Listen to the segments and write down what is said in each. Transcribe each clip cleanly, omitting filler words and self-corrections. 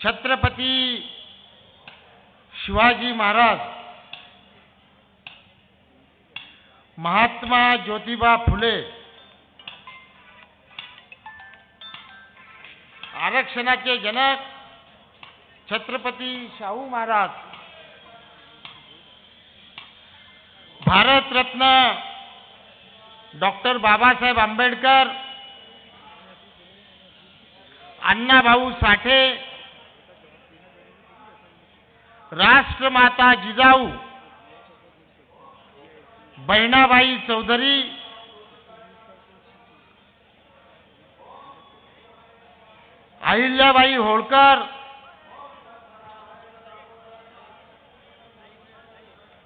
छत्रपती शिवाजी महाराज, महात्मा ज्योतिबा फुले, आरक्षणाचे जनक Chhatrapati Shahu Maharaj, Bharat Ratna doctor Babasaheb Ambedkar, Annabhau Sathe, राष्ट्रमाता Jijau Bahinabai Chaudhari, Ahilyabai Holkar,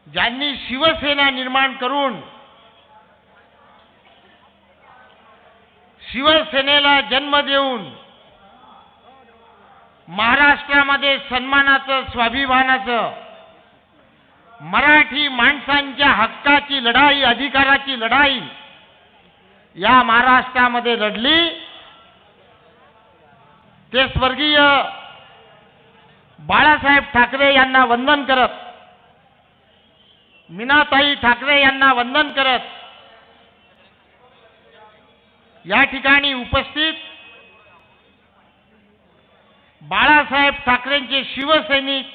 ज्यांनी शिवसेना निर्माण करून शिवसेनेला जन्म देऊन महाराष्ट्रामध्ये सन्मानाचं, स्वाभिमानाचं, मराठी माणसांच्या हक्काची लढाई, अधिकाराची लढाई या महाराष्ट्रामध्ये लढली, ते स्वर्गीय बाळासाहेब ठाकरे यांना वंदन करत, मीनाताई ठाकरे यांना वंदन करत, या ठिकाणी उपस्थित बाळासाहेब ठाकरेंचे शिवसैनिक,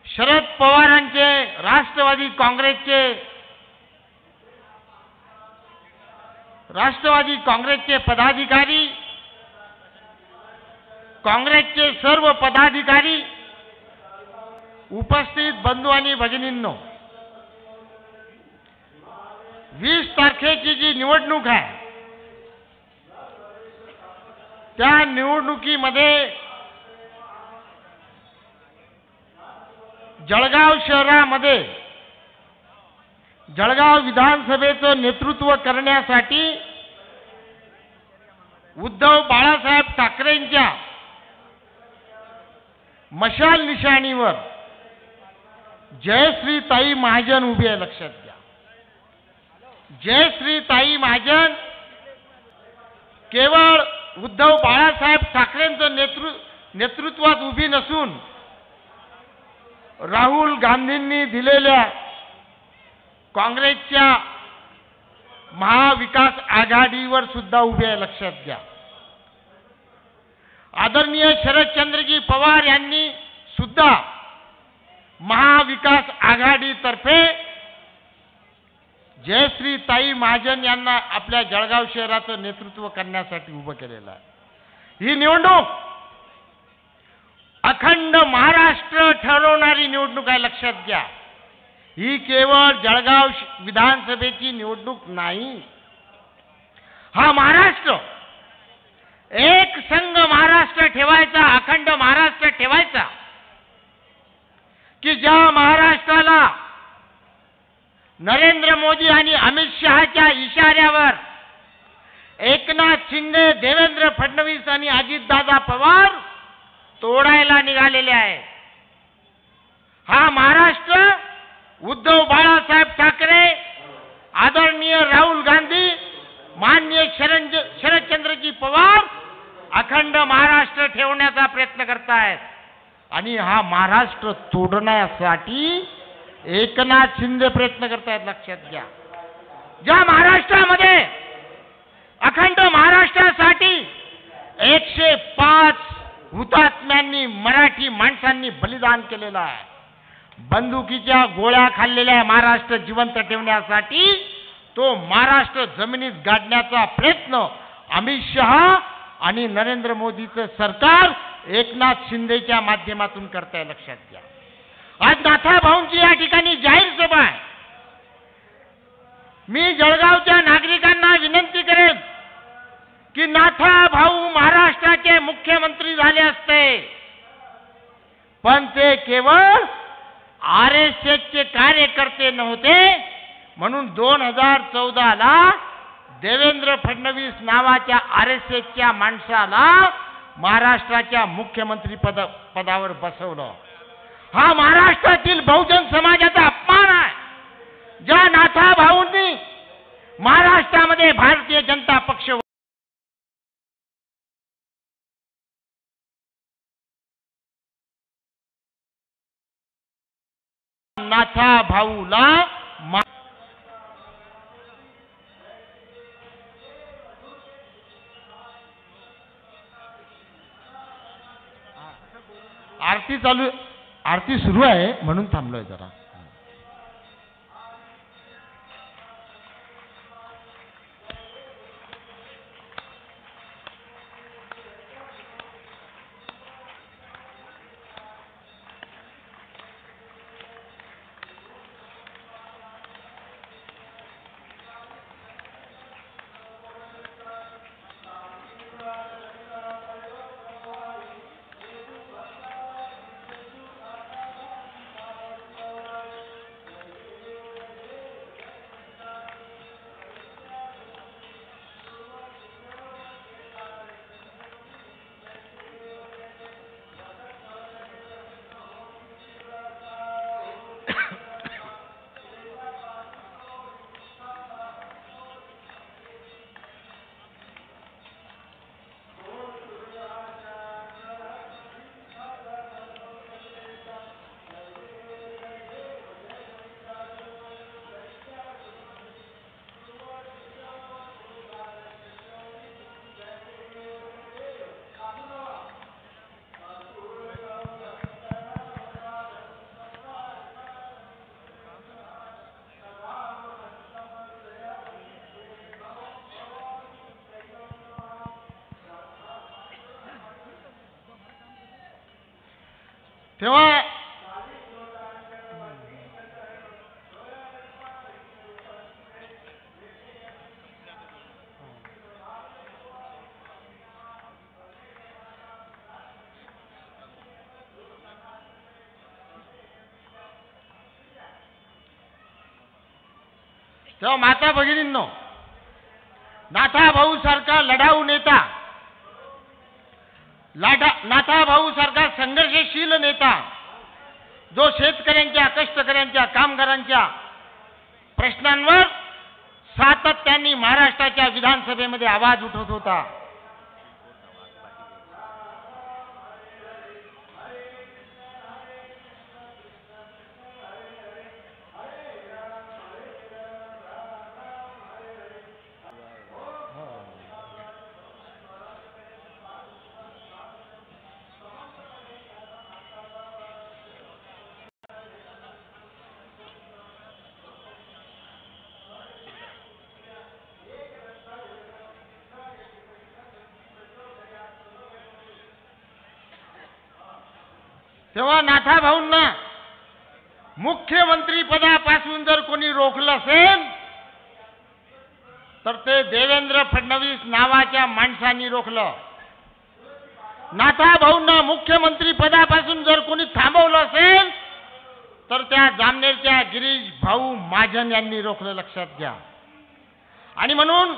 शरद पवारांचे राष्ट्रवादी काँग्रेसचे पदाधिकारी, काँग्रेसचे सर्व पदाधिकारी, उपस्थित बंधू आणि भगिनींनो, 20 तारखेची जी निवडणूक आहे त्या निवडणुकीमध्ये जळगाव शहरामध्ये जळगाव विधानसभेचं नेतृत्व करण्यासाठी उद्धव बाळासाहेब ठाकरेंच्या मशाल निशाणीवर जयश्रीताई महाजन उभी आहे. लक्षात घ्या, जयश्रीताई महाजन केवळ उद्धव बाळासाहेब ठाकरेंचं नेतृत्वात उभी नसून राहुल गांधींनी दिलेल्या काँग्रेसच्या महाविकास आघाडीवर सुद्धा उभी आहे. लक्षात घ्या, आदरणीय शरदचंद्रजी पवार यांनी सुद्धा महाविकास आघाडीतर्फे जयश्रीताई महाजन यांना आपल्या जळगाव शहराचं नेतृत्व करण्यासाठी उभं केलेलं आहे. ही निवडणूक अखंड महाराष्ट्र ठरवणारी निवडणूक आहे. लक्षात घ्या, ही केवळ जळगाव विधानसभेची निवडणूक नाही. हा महाराष्ट्र एक संघ महाराष्ट्र ठेवायचा, अखंड महाराष्ट्र ठेवायचा, की ज्या महाराष्ट्राला नरेंद्र मोदी आणि अमित शहाच्या इशाऱ्यावर एकनाथ शिंदे, देवेंद्र फडणवीस आणि अजितदादा पवार तोडायला निघालेले आहे. हा महाराष्ट्र उद्धव बाळासाहेब ठाकरे, आदरणीय राहुल गांधी, माननीय शरदचंद्रजी पवार अखंड महाराष्ट्र ठेवण्याचा प्रयत्न करतायत. आणि हा महाराष्ट्र तोडण्यासाठी एकनाथ शिंदे प्रयत्न करतायत. लक्षात घ्या, ज्या महाराष्ट्रामध्ये अखंड महाराष्ट्रासाठी 105 हुतात्म्यांनी, मराठी माणसांनी बलिदान केलेलं आहे, बंदुकीच्या गोळ्या खाल्लेल्या महाराष्ट्र जिवंत ठेवण्यासाठी तो महाराष्ट्र जमिनीत गाडण्याचा प्रयत्न अमित शहा आणि नरेंद्र मोदीचं सरकार एकनाथ शिंदेच्या माध्यमातून करताय. लक्षात घ्या, आज नाथाभाऊंची या ठिकाणी जाहीर सभा आहे. मी जळगावच्या नागरिकांना विनंती करेन की नाथाभाऊ महाराष्ट्राचे मुख्यमंत्री झाले असते, पण ते केवळ RSSचे कार्यकर्ते नव्हते. म्हणून 2014ला देवेंद्र फडणवीस नावाच्या RSSच्या माणसाला महाराष्ट्राच्या मुख्यमंत्री पदावर बसवलं. हा महाराष्ट्रातील बहुजन समाजाचा अपमान आहे. ज्या नाथाभाऊंनी महाराष्ट्रामध्ये भारतीय जनता पक्ष नाथा भाऊला आरती सुरू आहे म्हणून थांबलोय जरा. तेव्हा माता भगिनींनो, नाथा भाऊ सारखा लढाऊ नेता, नाथा भाऊ सारखा संघर्षशील नेता, जो शेतकऱ्यांच्या, कष्टकऱ्यांच्या, कामगारांच्या प्रश्नांवर सातत्याने महाराष्ट्राच्या विधानसभेमध्ये आवाज उठवत होता. तेव्हा नाथा भाऊंना मुख्यमंत्री पदापासून जर कोणी रोखलं असेल तर ते देवेंद्र फडणवीस नावाच्या माणसांनी रोखलं. नाथा भाऊंना मुख्यमंत्री पदापासून जर कोणी थांबवलं असेल तर त्या जामनेरच्या गिरीश भाऊ महाजन यांनी रोखलं, लक्षात घ्या. आणि म्हणून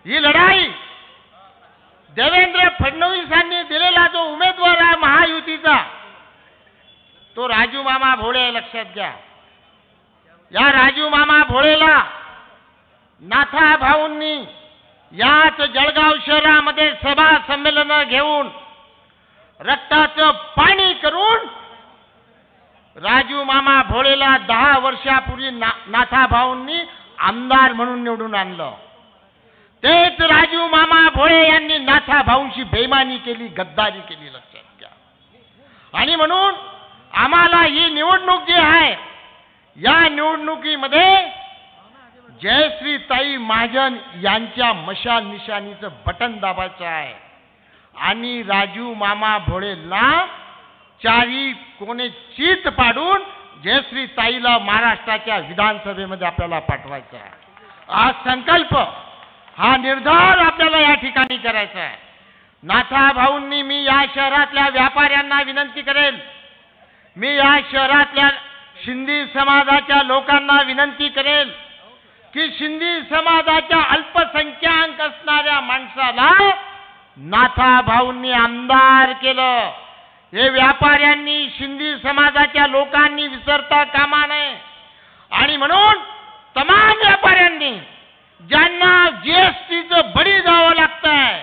ही लढाई देवेंद्र फडणवीसांनी दिलेला जो उमेदवार आहे महायुतीचा, तो राजू मामा भोळे, लक्षात घ्या. या राजू मामा भोळेला नाथा भाऊंनी याच जळगाव शहरामध्ये सभा संमेलन घेऊन रक्ताचं पाणी करून राजू मामा भोळेला 10 वर्षापूर्वी नाथा भाऊंनी आमदार म्हणून निवडून आणलं. तेच राजू मामा भोळे यांनी नाथा भाऊंशी बेईमानी केली, गद्दारी केली, लक्षात घ्या. आणि म्हणून आम्हाला ही निवडणूक जी आहे, या निवडणुकीमध्ये जयश्रीताई महाजन यांच्या मशाल निशाणीचं बटन दाबायचं आहे आणि राजू मामा भोळेला चारी कोणे चित पाडून जयश्रीताईला महाराष्ट्राच्या विधानसभेमध्ये आपल्याला पाठवायचं आहे. हा संकल्प, हा निर्धार आपल्याला या ठिकाणी करायचा आहे. नाथा भाऊंनी, मी या शहरातल्या व्यापाऱ्यांना विनंती करेल, मी या शहरातल्या शिंदी समाजाच्या लोकांना विनंती करेल की शिंदी समाजाच्या अल्पसंख्याक असणाऱ्या माणसाला नाथा भाऊंनी आमदार केलं. हे व्यापाऱ्यांनी, शिंदी समाजाच्या लोकांनी विसरता कामा नये. आणि म्हणून तमाम व्यापाऱ्यांनी, ज्यांना जीएसटीचं बळी जावं लागतंय,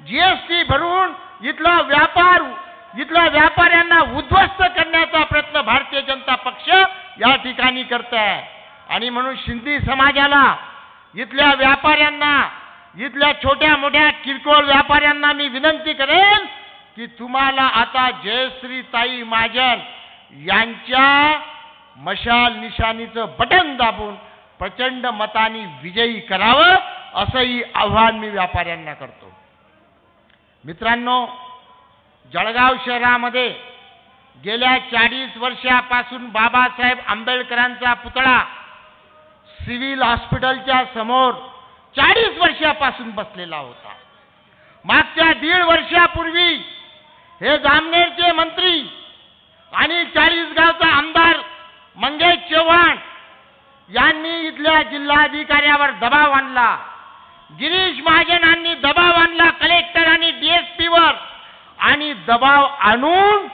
जीएसटी भरून इथला व्यापार इथल्या व्यापाऱ्यांना उद्ध्वस्त करण्याचा प्रयत्न भारतीय जनता पक्ष या ठिकाणी करत आहे। आणि म्हणून सिंधी समाजाला, इथल्या व्यापाऱ्यांना, इथल्या छोट्या मोठ्या किरकोळ व्यापाऱ्यांना मी विनंती करेन की तुम्हाला आता जयश्रीताई महाजन यांच्या मशाल निशाणीचं बटन दाबून प्रचंड मतांनी विजयी करावं, असंही आव्हान मी व्यापाऱ्यांना करतो। मित्रांनो, जळगाव शहरामध्ये गेल्या 40 वर्षापासून बाबासाहेब आंबेडकरांचा पुतळा सिव्हिल हॉस्पिटलच्या समोर 40 वर्षापासून बसलेला होता। मागच्या 1.5 वर्षापूर्वी हे जामनेरचे मंत्री आणि 40 गावचा आमदार मंगेश चव्हाण यांनी इथल्या जिल्हाधिकाऱ्यावर दबाव आणला। गिरीश महाजनांनी दबाव आणला कलेक्टर आणि डीएसपीवर, आणि दबाव आणून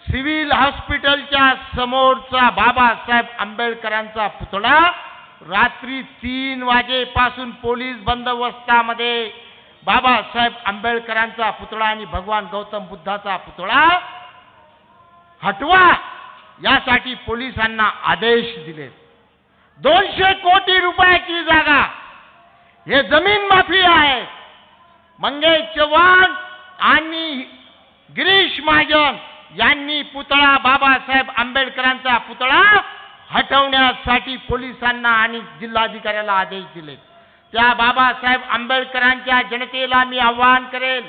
सिव्हिल हॉस्पिटलच्या समोरचा बाबासाहेब आंबेडकरांचा पुतळा रात्री 3 वाजेपासून पोलीस बंदोबस्तामध्ये बाबासाहेब आंबेडकरांचा पुतळा आणि भगवान गौतम बुद्धाचा पुतळा हटवा यासाठी पोलिसांना आदेश दिले। 200 कोटी रुपयाची जागा, हे जमीन माफिया आहे। मंगेश चव्हाण आणि गिरीश महाजन यांनी पुतळा, बाबासाहेब आंबेडकरांचा पुतळा हटवण्यासाठी पोलिसांना आणि जिल्हाधिकाऱ्याला आदेश दिले। त्या बाबासाहेब आंबेडकरांच्या जनतेला मी आव्हान करेल,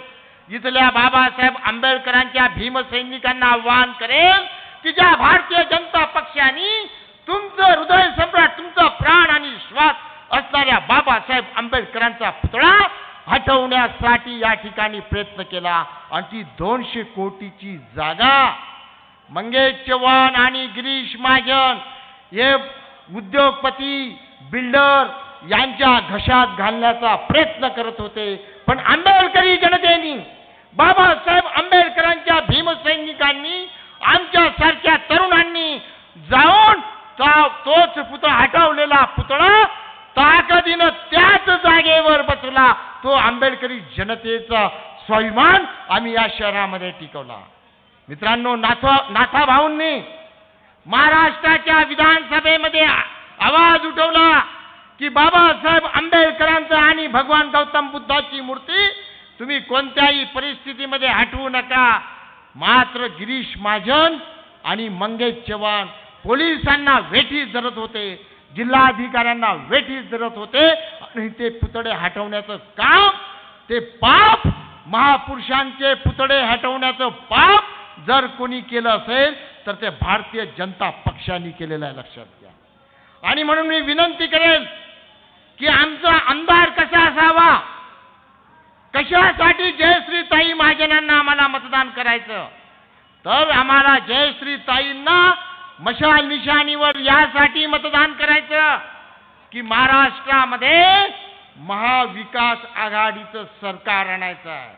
इथल्या बाबासाहेब आंबेडकरांच्या भीमसैनिकांना आव्हान करेल की ज्या भारतीय जनता पक्षाने तुमचं हृदय सम्राट, तुमचा प्राण आणि श्वास असणाऱ्या बाबासाहेब आंबेडकरांचा पुतळा हटवण्यासाठी या ठिकाणी प्रयत्न केला, आणि ती 200 कोटीची जागा मंगेश चव्हाण आणि गिरीश महाजन हे उद्योगपती, बिल्डर यांच्या घशात घालण्याचा प्रयत्न करत होते। पण आंबेडकरी जनतेने, बाबासाहेब आंबेडकरांच्या भीमसैनिकांनी, आमच्या सारख्या तरुणांनी जाऊन तोच पुतळा, हटवलेला पुतळा ताकदीनं त्याच जागेवर बसला। तो आंबेडकरी जनतेचा स्वाभिमान आम्ही या शहरामध्ये टिकवला। मित्रांनो, नाथा भाऊंनी महाराष्ट्राच्या विधानसभेमध्ये आवाज उठवला की बाबासाहेब आंबेडकरांचा आणि भगवान गौतम बुद्धाची मूर्ती तुम्ही कोणत्याही परिस्थितीमध्ये हटवू नका। मात्र गिरीश महाजन आणि मंगेश चव्हाण पोलिसांना वेठीस धरत होते, जिल्हाधिकाऱ्यांना वेठीस धरत होते, आणि ते पुतळे हटवण्याचं काम, ते पाप, महापुरुषांचे पुतळे हटवण्याचं पाप जर कोणी केलं असेल तर ते भारतीय जनता पक्षाने केलेलं आहे, लक्षात घ्या। आणि म्हणून मी विनंती करेल की आमचा आमदार कसा असावा, कशासाठी जयश्रीताई महाजनांना आम्हाला मतदान करायचं, तर आम्हाला जयश्रीताईंना मशाल निशाणीवर यासाठी मतदान करायचं की महाराष्ट्रामध्ये महाविकास आघाडीचं सरकार आणायचं आहे।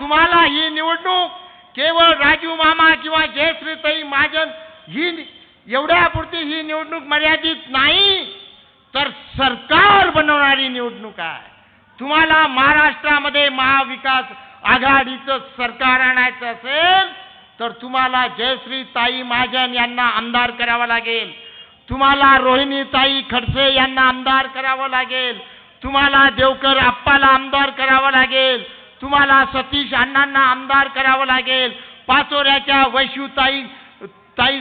तुम्हाला ही निवडणूक केवळ राजू मामा किंवा जयश्रीताई महाजन ही एवढ्यापुरती ही निवडणूक मर्यादित नाही, तर सरकार बनवणारी निवडणूक आहे। तुम्हाला महाराष्ट्रामध्ये महाविकास आघाडीचं सरकार आणायचं असेल तर तुम्हाला जयश्रीताई महाजन यांना आमदार करावं लागेल, तुम्हाला रोहिणीताई खडसे यांना आमदार करावं लागेल, तुम्हाला देवकर आप्पाला आमदार करावं लागेल, तुम्हाला सतीश अण्णांना आमदार करावं लागेल, पाचोऱ्याच्या वैशूताई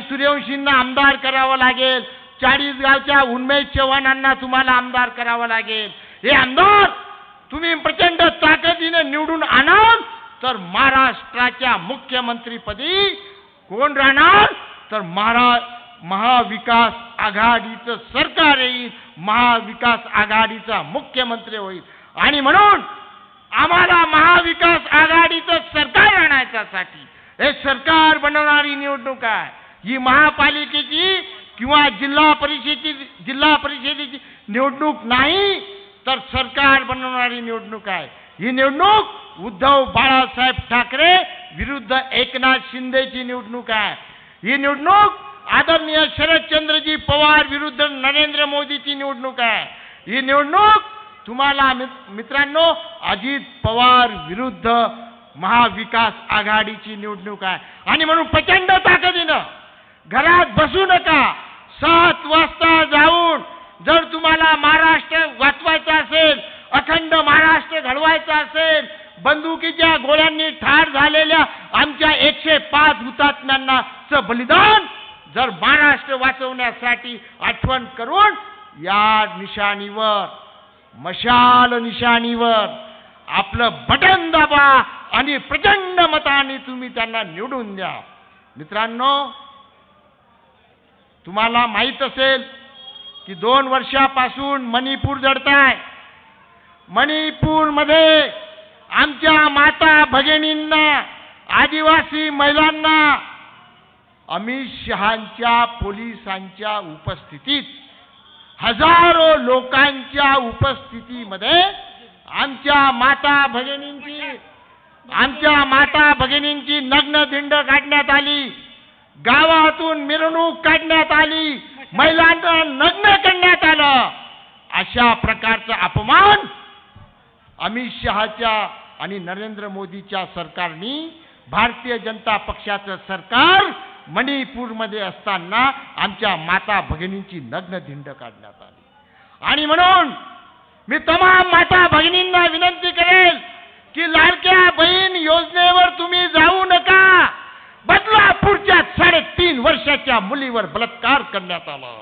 सूर्यवंशींना आमदार करावं लागेल, 40 गावच्या उन्मेष चव्हाणांना तुम्हाला आमदार करावं लागेल। हे आमदार तुम्ही प्रचंड ताकदीने निवडून आणाल तर महाराष्ट्राच्या मुख्यमंत्रीपदी कोण राहणार, तर महाविकास आघाडीचं सरकार येईल, महाविकास आघाडीचा मुख्यमंत्री होईल। आणि म्हणून आम्हाला महाविकास आघाडीचं सरकार आणायच्यासाठी हे सरकार बनवणारी निवडणूक आहे। ही महापालिकेची किंवा जिल्हा परिषदेची निवडणूक नाही, तर सरकार बनवणारी निवडणूक आहे। ही निवडणूक उद्धव बाळासाहेब ठाकरे विरुद्ध एकनाथ शिंदेची निवडणूक आहे। ही निवडणूक आदरणीय शरदचंद्रजी पवार विरुद्ध नरेंद्र मोदीची निवडणूक आहे। ही निवडणूक तुम्हाला मित्रांनो अजित पवार विरुद्ध महाविकास आघाडीची निवडणूक आहे आणि म्हणून प्रचंड ताकदीनं घरात बसू नका. 7 वाजता जाऊन जर तुम्हाला महाराष्ट्र वाचवायचा असेल, अखंड महाराष्ट्र घडवायचा असेल, बंदुकीच्या गोळ्यांनी ठार झालेल्या आमच्या 105 हुतात्म्यांचं बलिदान जर महाराष्ट्र वाचवण्यासाठी आठवण करून या निशाणीवर, मशाल निशाणीवर आपलं बटन दाबा आणि प्रचंड मताने तुम्ही त्यांना निवडून द्या. मित्रांनो, तुम्हाला माहित असेल की 2 वर्षापासून मणिपूर जडताय. मणिपूरमध्ये आमच्या माता भगिनींना, आदिवासी महिलांना अमित शहांच्या पोलिसांच्या उपस्थितीत, हजारो लोकांच्या उपस्थितीमध्ये आमच्या माता भगिनींची नग्न दिंड काढण्यात आली, गावातून मिरवणूक काढण्यात आली, महिलांना नग्न करण्यात आलं. अशा प्रकारचा अपमान अमित शहाच्या आणि नरेंद्र मोदीच्या सरकारने, भारतीय जनता पक्षाचं सरकार मणिपूरमध्ये असताना आमच्या माता भगिनींची नग्न दिंड काढण्यात आली. आणि म्हणून मी तमाम माता भगिनींना विनंती करेल की लाडक्या बहीण योजनेवर तुम्ही जाऊ नका. बदलापूरच्या 3.5 वर्षाच्या मुलीवर बलात्कार करण्यात आला.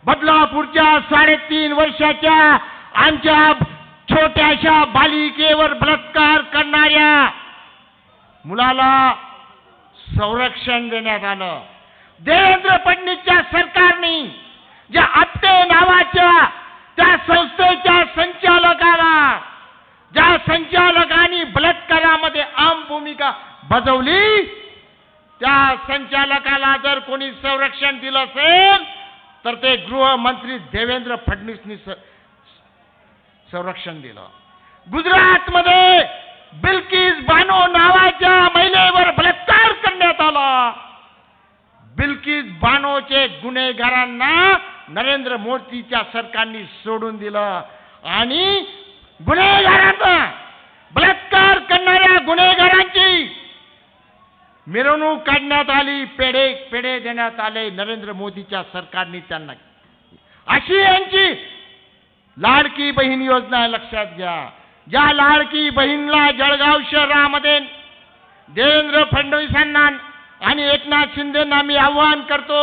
बदलापूरच्या 3.5 वर्षाच्या आमच्या छोट्याशा बालिकेवर बलात्कार करणाऱ्या मुलाला संरक्षण देण्यात आलं. देवेंद्र फडणवीसच्या सरकारने ज्या आपटे नावाच्या त्या संस्थेच्या संचालकाला, ज्या संचालकांनी बलात्कारामध्ये अहम भूमिका बजावली, त्या संचालकाला जर कोणी संरक्षण दिलं असेल तर ते गृहमंत्री देवेंद्र फडणवीसनी संरक्षण दिलं. गुजरातमध्ये बिल्किस बानो नावाच्या महिलेवर बलात्कार करण्यात आला. बिल्किस बानोचे गुन्हेगारांना नरेंद्र मोदीच्या सरकारने सोडून दिलं आणि गुन्हेगारांना, बलात्कार करणाऱ्या गुन्हेगारांची मिरवणूक काढण्यात आली, पेढे देण्यात आले नरेंद्र मोदीच्या सरकारने त्यांना. अशी यांची लाडकी बहीण योजना आहे. लक्षात घ्या, ज्या लाडकी बहीणला जळगाव शहरामध्ये देवेंद्र फडणवीसांना आणि एकनाथ शिंदेंना मी आव्हान करतो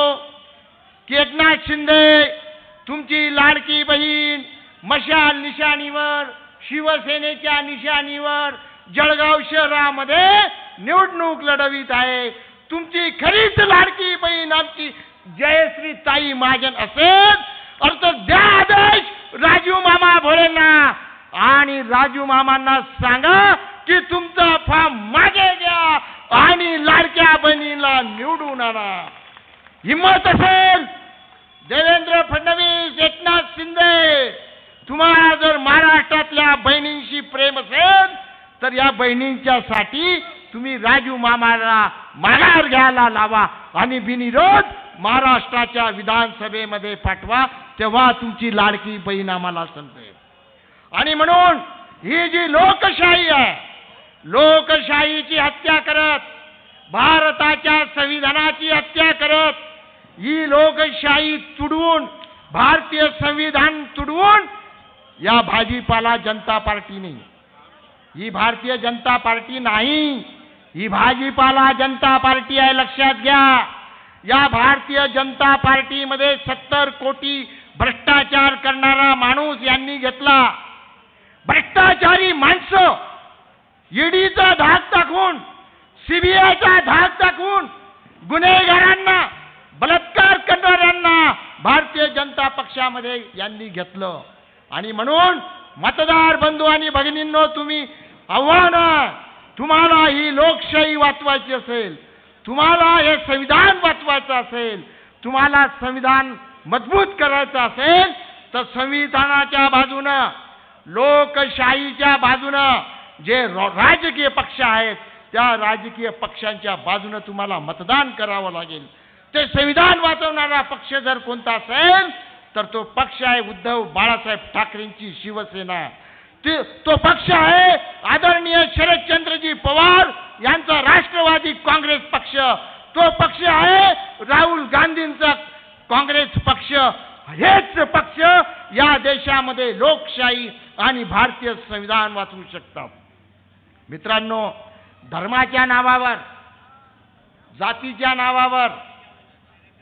की एकनाथ शिंदे, तुमची लाडकी बहीण मशाल निशाणीवर, शिवसेनेच्या निशाणीवर जळगाव शहरामध्ये निवडणूक लढवित आहे. तुमची खरीच लाडकी बहीण आमची जयश्री ताई महाजन असेल तर द्या आदेश राजू मामा भोळेंना आणि राजू मामांना सांगा की तुमचा फॉर्म मागे घ्या आणि लाडक्या बहिणीला निवडून आणा. हिम्मत असेल देवेंद्र फडणवीस, एकनाथ शिंदे, तुम्हाला जर महाराष्ट्रातल्या बहिणींशी प्रेम असेल तर या बहिणींच्यासाठी तुम्ही राजू मामाला माघार घ्यायला लावा आणि बिनविरोध महाराष्ट्राच्या विधानसभेमध्ये पाठवा, तेव्हा तुमची लाडकी बहीण आम्हाला समजेल. आणि म्हणून ही जी लोकशाही आहे, लोकशाहीची हत्या करत, भारताच्या संविधानाची हत्या करत, ही लोकशाही तुडवून, भारतीय संविधान तुडवून या भाजीपाला जनता पार्टीने, ही भारतीय जनता पार्टी नाही, ही भाजीपाला जनता पार्टी आहे. लक्षात घ्या, या भारतीय जनता पार्टीमध्ये 70 कोटी भ्रष्टाचार करणारा माणूस यांनी घेतला. भ्रष्टाचारी माणसं ईडीचा धाक टाकून, सीबीआयचा धाक टाकून गुन्हेगारांना, बलात्कार करणाऱ्यांना भारतीय जनता पक्षामध्ये यांनी घेतलं. आणि म्हणून मतदार बंधू आणि भगिनींनो, तुम्ही आव्हान, तुम्हाला ही लोकशाही वाचवायची असेल, तुम्हाला हे संविधान वाचवायचं असेल, तुम्हाला संविधान मजबूत करायचं असेल तर संविधानाच्या बाजूनं, लोकशाहीच्या बाजूनं जे राजकीय पक्ष आहेत त्या राजकीय पक्षांच्या बाजूनं तुम्हाला मतदान करावं लागेल. ते संविधान वाचवणारा पक्ष जर कोणता असेल तर तो पक्ष आहे उद्धव बाळासाहेब ठाकरेंची शिवसेना. तो पक्ष आहे आदरणीय शरदचंद्रजी पवार यांचा राष्ट्रवादी काँग्रेस पक्ष, तो पक्ष आहे राहुल गांधींचा काँग्रेस पक्ष. हेच पक्ष या देशामध्ये लोकशाही आणि भारतीय संविधान वाचवू शकतात. मित्रांनो, धर्माच्या नावावर, जातीच्या नावावर,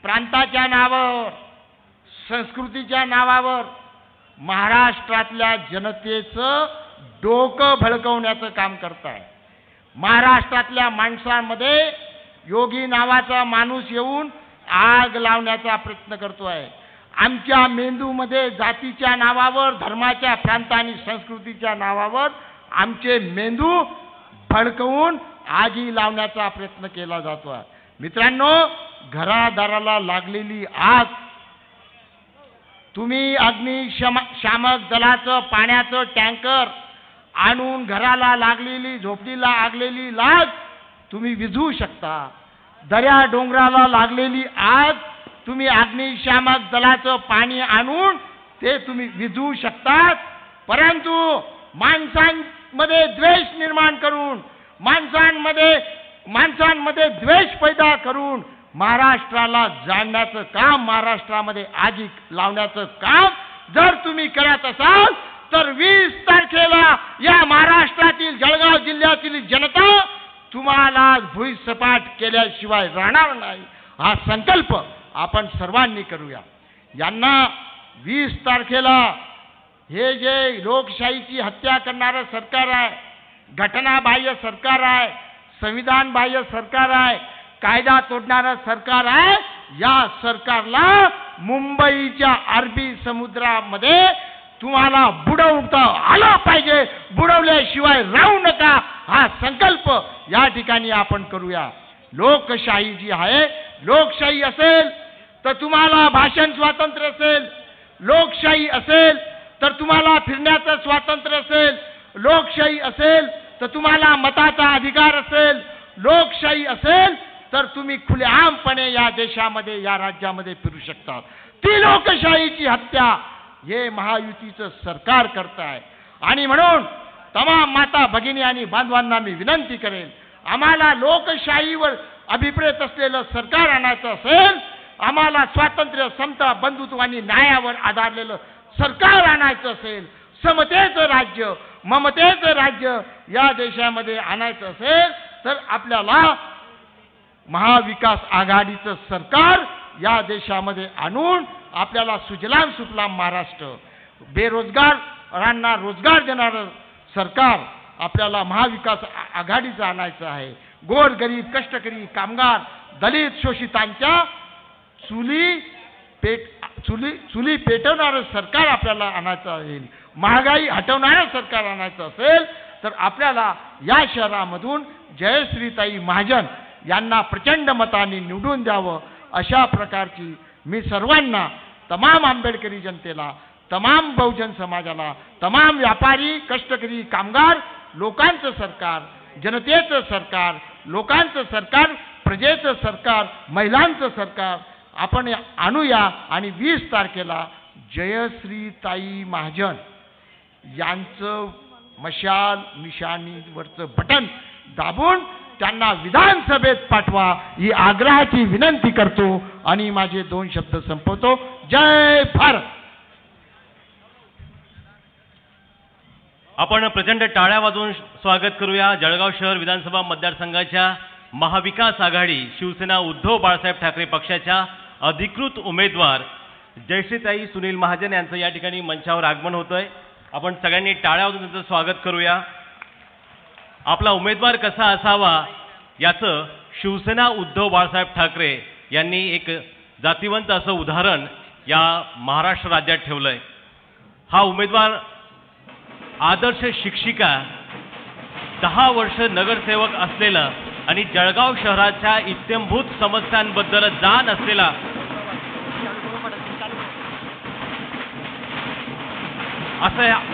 प्रांताच्या नावावर, संस्कृतीच्या नावावर महाराष्ट्रातल्या जनतेचं डोकं भडकवण्याचं काम करताय. महाराष्ट्रातल्या माणसांमध्ये योगी नावाचा माणूस येऊन आग लावण्याचा प्रयत्न करतोय. आमच्या मेंदूमध्ये जातीच्या नावावर, धर्माच्या, प्रांत आणि संस्कृतीच्या नावावर आमचे मेंदू भडकवून आगी लावण्याचा प्रयत्न केला जातोय. मित्रांनो, घरादाराला लागलेली आग तुम्ही अग्निशामक दलाचं पाण्याचं टँकर आणून घराला लागलेली, झोपडीला लागलेली लाग तुम्ही विझवू शकता. दऱ्या डोंगराला लागलेली आग तुम्ही अग्निशामक दलाचं पाणी आणून ते तुम्ही विझवू शकतात. परंतु माणसांमध्ये द्वेष निर्माण करून, माणसांमध्ये द्वेष पैदा करून महाराष्ट्राला जाळण्याचं काम, महाराष्ट्रामध्ये आगी लावण्याचं काम जर तुम्ही करत असाल तर 20 तारखेला या महाराष्ट्रातील जळगाव जिल्ह्यातील जनता तुम्हाला भुईसपाट केल्याशिवाय राहणार नाही. हा संकल्प आपण सर्वांनी करूया. यांना 20 तारखेला हे जे लोकशाहीची हत्या करणारं सरकार आहे, घटनाबाह्य सरकार आहे, संविधानबाह्य सरकार आहे, कायदा तोडणारं सरकार आहे, या सरकारला मुंबईच्या अरबी समुद्रामध्ये तुम्हाला बुडवता आला पाहिजे. बुडवल्याशिवाय राहू नका. हा संकल्प या ठिकाणी आपण करूया. लोकशाही जी आहे, लोकशाही असेल तर तुम्हाला भाषण स्वातंत्र्य असेल, लोकशाही असेल तर तुम्हाला फिरण्याचं स्वातंत्र्य असेल, लोकशाही असेल तर तुम्हाला मताचा अधिकार असेल, लोकशाही असेल तर तुम्ही खुलेआमपणे या देशामध्ये, या राज्यामध्ये फिरू शकता. ती लोकशाहीची हत्या हे महायुतीचं सरकार करत आहे. आणि म्हणून तमाम माता भगिनी आणि बांधवांना मी विनंती करेन, आम्हाला लोकशाहीवर अभिप्रेत असलेलं सरकार आणायचं असेल, आम्हाला स्वातंत्र्य, समता, बंधुत्व आणि न्यायावर आधारलेलं सरकार आणायचं असेल, समतेचं राज्य, ममतेचं राज्य या देशामध्ये आणायचं असेल तर आपल्याला महाविकास आघाडीचं सरकार या देशामध्ये आणून आपल्याला सुजलाम सुफलाम महाराष्ट्र, बेरोजगारांना रोजगार देणारं सरकार आपल्याला महाविकास आघाडीचं आणायचं आहे. गोरगरीब, कष्टकरी, कामगार, दलित, शोषितांच्या चुली पेटवणारं सरकार आपल्याला आणायचं आहे. महागाई हटवणारं सरकार आणायचं असेल तर आपल्याला या शहरामधून जयश्रीताई महाजन यांना प्रचंड मताने निवडून द्यावं. अशा प्रकारची मी सर्वांना, तमाम आंबेडकरी जनतेला, तमाम बहुजन समाजाला, तमाम व्यापारी, कष्टकरी, कामगार लोकांचं सरकार, जनतेचं सरकार, लोकांचं सरकार, प्रजेचं सरकार, महिलांचं सरकार आपण आणूया. आणि 20 तारखेला जयश्रीताई महाजन यांचं मशाल निशाणीवरचं बटन दाबून त्यांना विधानसभेत पाठवा ही आग्रहाची विनंती करतो आणि माझे 2 शब्द संपवतो. जय भारत. आपण प्रचंड टाळ्या वाजवून स्वागत करूया जळगाव शहर विधानसभा मतदारसंघाच्या महाविकास आघाडी शिवसेना उद्धव बाळासाहेब ठाकरे पक्षाच्या अधिकृत उमेदवार जयश्रीताई सुनील महाजन यांचं या ठिकाणी मंचावर आगमन होतंय. आपण सगळ्यांनी टाळ्या वाजवून त्यांचं स्वागत करूया. आपला उमेदवार कसा असावा याचं शिवसेना उद्धव बाळासाहेब ठाकरे यांनी एक जातिवंत असं उदाहरण या महाराष्ट्र राज्यात ठेवलंय. हा उमेदवार आदर्श शिक्षिका, 10 वर्ष नगरसेवक असलेला आणि जळगाव शहराच्या इत्यंभूत समस्यांबद्दल जाण असलेला असं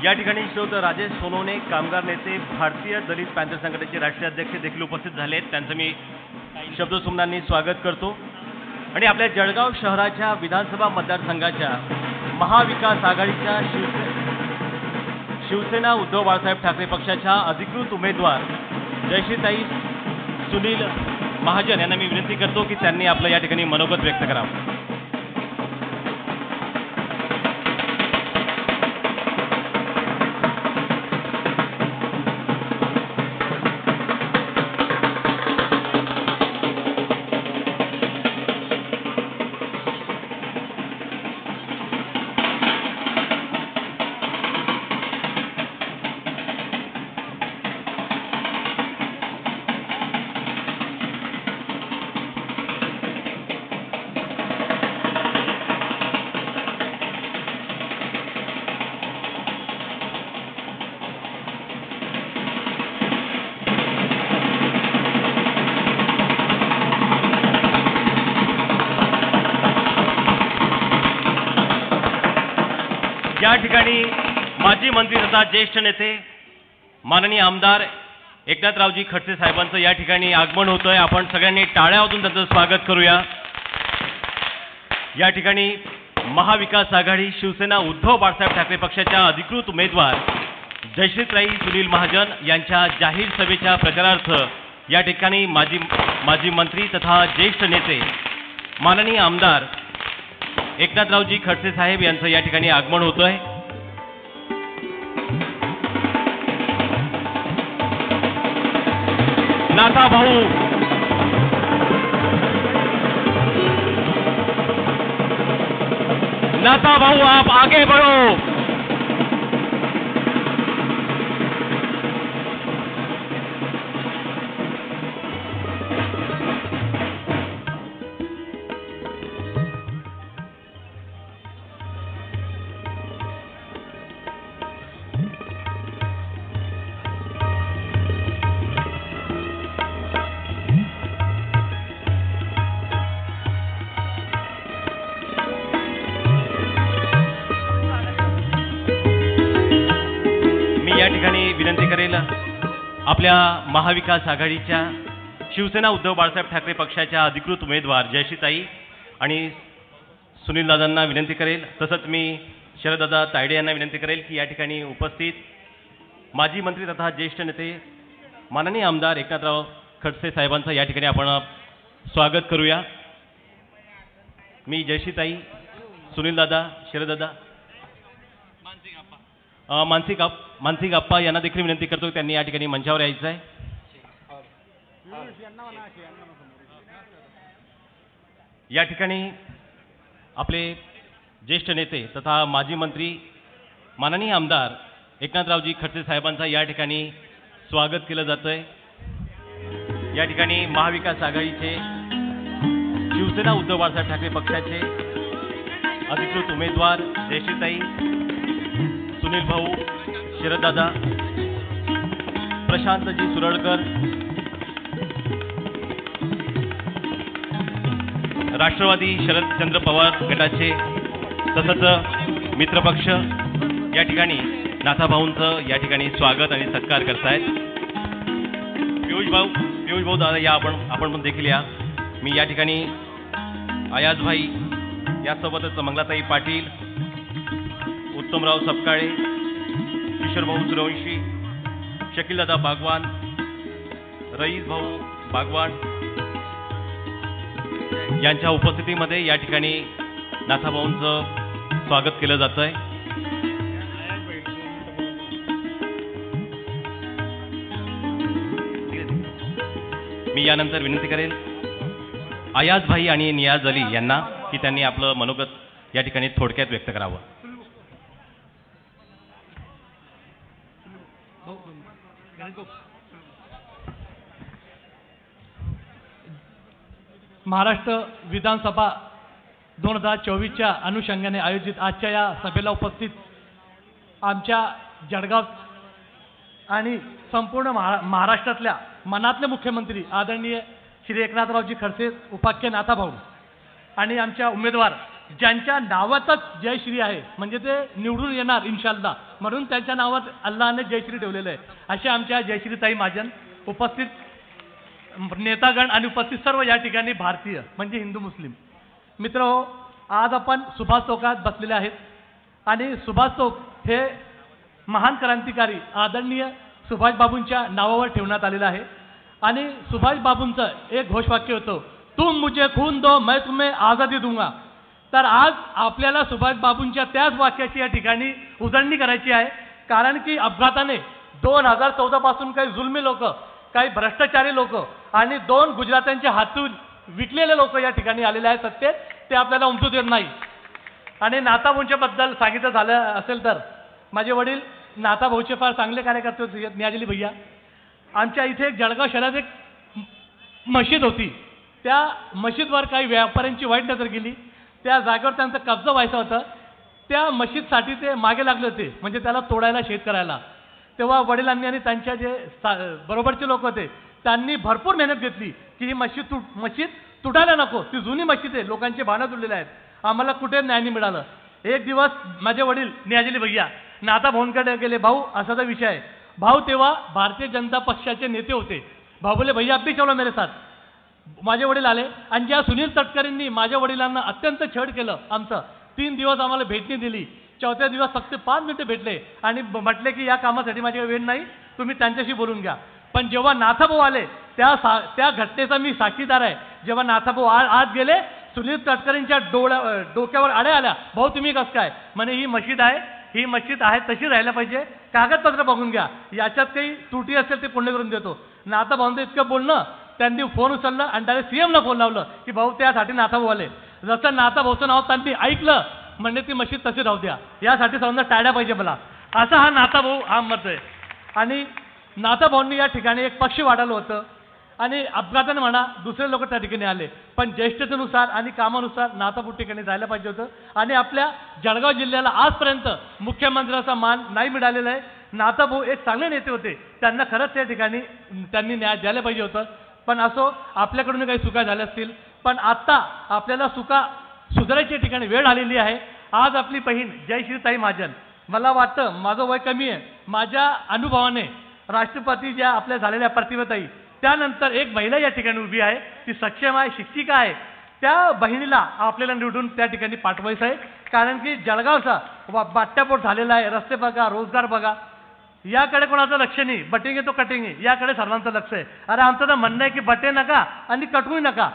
या ठिकाणी श्रोत राजेश सोनवणे, कामगार नेते, भारतीय दलित पॅंथर संघटनेचे राष्ट्रीय अध्यक्ष देखील उपस्थित झाले आहेत. त्यांचं मी शब्दसुमनांनी स्वागत करतो. आणि आपल्या जळगाव शहराच्या विधानसभा मतदारसंघाच्या महाविकास आघाडीच्या शिवसेना उद्धव बाळासाहेब ठाकरे पक्षाच्या अधिकृत उमेदवार जयश्रीताई सुनील महाजन यांना मी विनंती करतो की त्यांनी आपलं या ठिकाणी मनोगत व्यक्त करावं. या ठिकाणी माजी मंत्री तथा ज्येष्ठ नेते माननीय आमदार एकनाथरावजी खडसे साहेबांचं या ठिकाणी आगमन होतंय. आपण सगळ्यांनी टाळ्या वाजवून त्यांचं स्वागत करूया. या ठिकाणी महाविकास आघाडी शिवसेना उद्धव बाळासाहेब ठाकरे पक्षाच्या अधिकृत उमेदवार जयश्रीताई सुनील महाजन यांच्या जाहीर सभेच्या प्रचारार्थ या ठिकाणी माजी मंत्री तथा ज्येष्ठ नेते माननीय आमदार एकनाथरावजी खडसे साहेब यांचं या ठिकाणी आगमन होतंय. नाथा भाऊ, नाथा भाऊ आप आगे बढ़ो. या ठिकाणी विनंती करेल आपल्या महाविकास आघाडीच्या शिवसेना उद्धव बाळासाहेब ठाकरे पक्षाच्या अधिकृत उमेदवार जयश्रीताई आणि सुनील दादांना विनंती करेल. तसंच मी शरददादा तायडे यांना विनंती करेल की या ठिकाणी उपस्थित माजी मंत्री तथा ज्येष्ठ नेते माननीय आमदार एकनाथराव खडसे साहेबांचं या ठिकाणी आपण स्वागत करूया. मी जयश्रीताई, सुनील दादा, शरददादा, मानसिक आप्पा यांना देखील विनंती करतो की त्यांनी या ठिकाणी मंचावर यायचं आहे. या ठिकाणी आपले ज्येष्ठ नेते तथा माजी मंत्री माननीय आमदार एकनाथरावजी खडसे साहेबांचा या ठिकाणी स्वागत केलं जातंय. या ठिकाणी महाविकास आघाडीचे शिवसेना उद्धव बाळासाहेब ठाकरे पक्षाचे अधिकृत उमेदवार जयश्रीताई, सुनील भाऊ, शरददादा, प्रशांतजी सुरळकर, राष्ट्रवादी शरदचंद्र पवार गटाचे तसंच मित्रपक्ष या ठिकाणी नाथाभाऊंचं या ठिकाणी स्वागत आणि सत्कार करतायत. पियुष भाऊ दादा या आपण पण देखील या. मी या ठिकाणी आयाजभाई यासोबतच मंगलाताई पाटील, उत्तमराव सपकाळे, किशोरभाऊ सूर्यवंशी, शकीलदादा बागवान, रईस भाऊ बागवान यांच्या उपस्थितीमध्ये या ठिकाणी नाथाभाऊंचं स्वागत केलं जात आहे. मी यानंतर विनंती करेल आयाजभाई आणि नियाज अली यांना की त्यांनी आपलं मनोगत या ठिकाणी थोडक्यात व्यक्त करावं. महाराष्ट्र विधानसभा 2024च्या अनुषंगाने आयोजित आजच्या या सभेला उपस्थित आमच्या जळगाव आणि संपूर्ण महाराष्ट्रातल्या मनातले मुख्यमंत्री आदरणीय श्री एकनाथरावजी खडसे उपाख्य नाथाभाऊ आणि आमच्या उमेदवार ज्यांच्या नावातच जयश्री आहे, म्हणजे ते निवडून येणार इन्शाल्लाह, म्हणून त्यांच्या नावात अल्लाहने जयश्री ठेवलेलं आहे. असे आमच्या जयश्रीताई महाजन, उपस्थित नेतागण आणि उपस्थित सर्व या ठिकाणी भारतीय म्हणजे हिंदू मुस्लिम मित्र हो, आज आपण सुभाष चौकात बसलेले आहेत आणि सुभाष चौक हे महान क्रांतिकारी आदरणीय सुभाष बाबूंच्या नावावर ठेवण्यात आलेलं आहे. आणि सुभाष बाबूंचं एक घोषवाक्य होतं, तुम मुझे खून दो मैं तुम्हें आझादी दूंगा. तर आज आपल्याला सुभाष बाबूंच्या त्याच वाक्याची या ठिकाणी उजळणी करायची आहे. कारण की अपघाताने 2014 पासून काही जुलमी लोक, काही भ्रष्टाचारी लोक आणि 2 गुजरात्यांच्या हातून विकलेले लोक या ठिकाणी आलेले आहेत सत्तेत, ते आपल्याला उमटू देत नाही. आणि नाथाभाऊंच्याबद्दल सांगितलं झालं असेल तर माझे वडील नाथाभाऊचे फार चांगले कार्यकर्ते होते, नियाजली भैया. आमच्या इथे एक जळगाव शहरात एक मशीद होती, त्या मशीदवर काही व्यापाऱ्यांची वाईट नजर गेली, त्या जागेवर त्यांचा कब्जा व्हायचा होता. त्या मशीदसाठी ते मागे लागले होते, म्हणजे त्याला तोडायला, शेत करायला. तेव्हा वडिलांनी आणि त्यांच्या जे बरोबरचे लोक होते त्यांनी भरपूर मेहनत घेतली की ही मशीद तुटायला नको, ती जुनी मशीद आहे, लोकांचे भावना तुटलेले आहेत, आम्हाला कुठे न्याय नाही मिळालं. एक दिवस माझे वडील नियाजली भैया नाथाभाऊंकडे गेले, भाऊ असा तर विषय आहे. भाऊ तेव्हा भारतीय जनता पक्षाचे नेते होते. भाऊ बोले भैया अब भी चलो मेरे साथ. माझे वडील आले आणि ज्या सुनील तटकरेंनी माझ्या वडिलांना अत्यंत छळ केलं आमचं, 3 दिवस आम्हाला भेटणी दिली, 4थ्या दिवस फक्त 5 मिनिटं भेटले आणि म्हटले की या कामासाठी माझी वेळ नाही, तुम्ही त्यांच्याशी बोलून घ्या. पण जेव्हा नाथाभाऊ आले त्या घटनेचा मी साक्षीदार आहे. जेव्हा नाथाभाऊ आत गेले, सुनील तटकरेंच्या डोक्यावर आड्या आल्या, भाऊ तुम्ही कसं काय? म्हणे ही मशीद आहे, ही मशीद आहे तशी राहायला पाहिजे, कागदपत्र बघून घ्या, याच्यात काही त्रुटी असेल ते पूर्ण करून देतो. नाथाभाऊंचं इतकं बोलणं, त्यांनी फोन उचलला आणि डायरेक्ट सीएमला फोन लावलं की भाऊ त्यासाठी नाथाभाऊ आले. जसं नाथाभाऊचं नाव त्यांनी ऐकलं, म्हणजे ती मशीद तशी राहू द्या, यासाठी सर्वांना टाळ्या पाहिजे मला, असा हा नाथाभाऊ हा मत आहे. आणि नाथाभाऊंनी या ठिकाणी एक पक्ष वाढवलं होतं आणि अपघाताने म्हणा दुसरे लोक त्या ठिकाणी आले, पण ज्येष्ठतेनुसार आणि कामानुसार नाथाभाऊ ठिकाणी जायला पाहिजे होतं. आणि आपल्या जळगाव जिल्ह्याला आजपर्यंत मुख्यमंत्र्याचा मान नाही मिळालेला आहे. नाथाभाऊ एक चांगले नेते होते, त्यांना खरंच त्या ठिकाणी त्यांनी न्याय द्यायला पाहिजे होतं. पण असो, आपल्याकडून काही चुका झाल्या असतील, पण आत्ता आपल्याला चुका सुधारायच्या ठिकाणी वेळ आलेली आहे. आज आपली बहीण जयश्रीताई महाजन, मला वाटतं माझं वय कमी आहे, माझ्या अनुभवाने राष्ट्रपती ज्या आपल्या झालेल्या प्रतिभाताई, त्यानंतर एक महिला या ठिकाणी उभी आहे, ती सक्षम आहे, शिक्षिका आहे. त्या बहिणीला आपल्याला निवडून त्या ठिकाणी पाठवायचं आहे. कारण की जळगावचा बाट्यापोट झालेला आहे, रस्ते बघा, रोजगार बघा, याकडे कोणाचं लक्ष नाही. बटेंगे तो कटेंगे, याकडे सर्वांचं लक्ष आहे. अरे आमचं तर म्हणणं आहे की बटे नका आणि कटवू नका.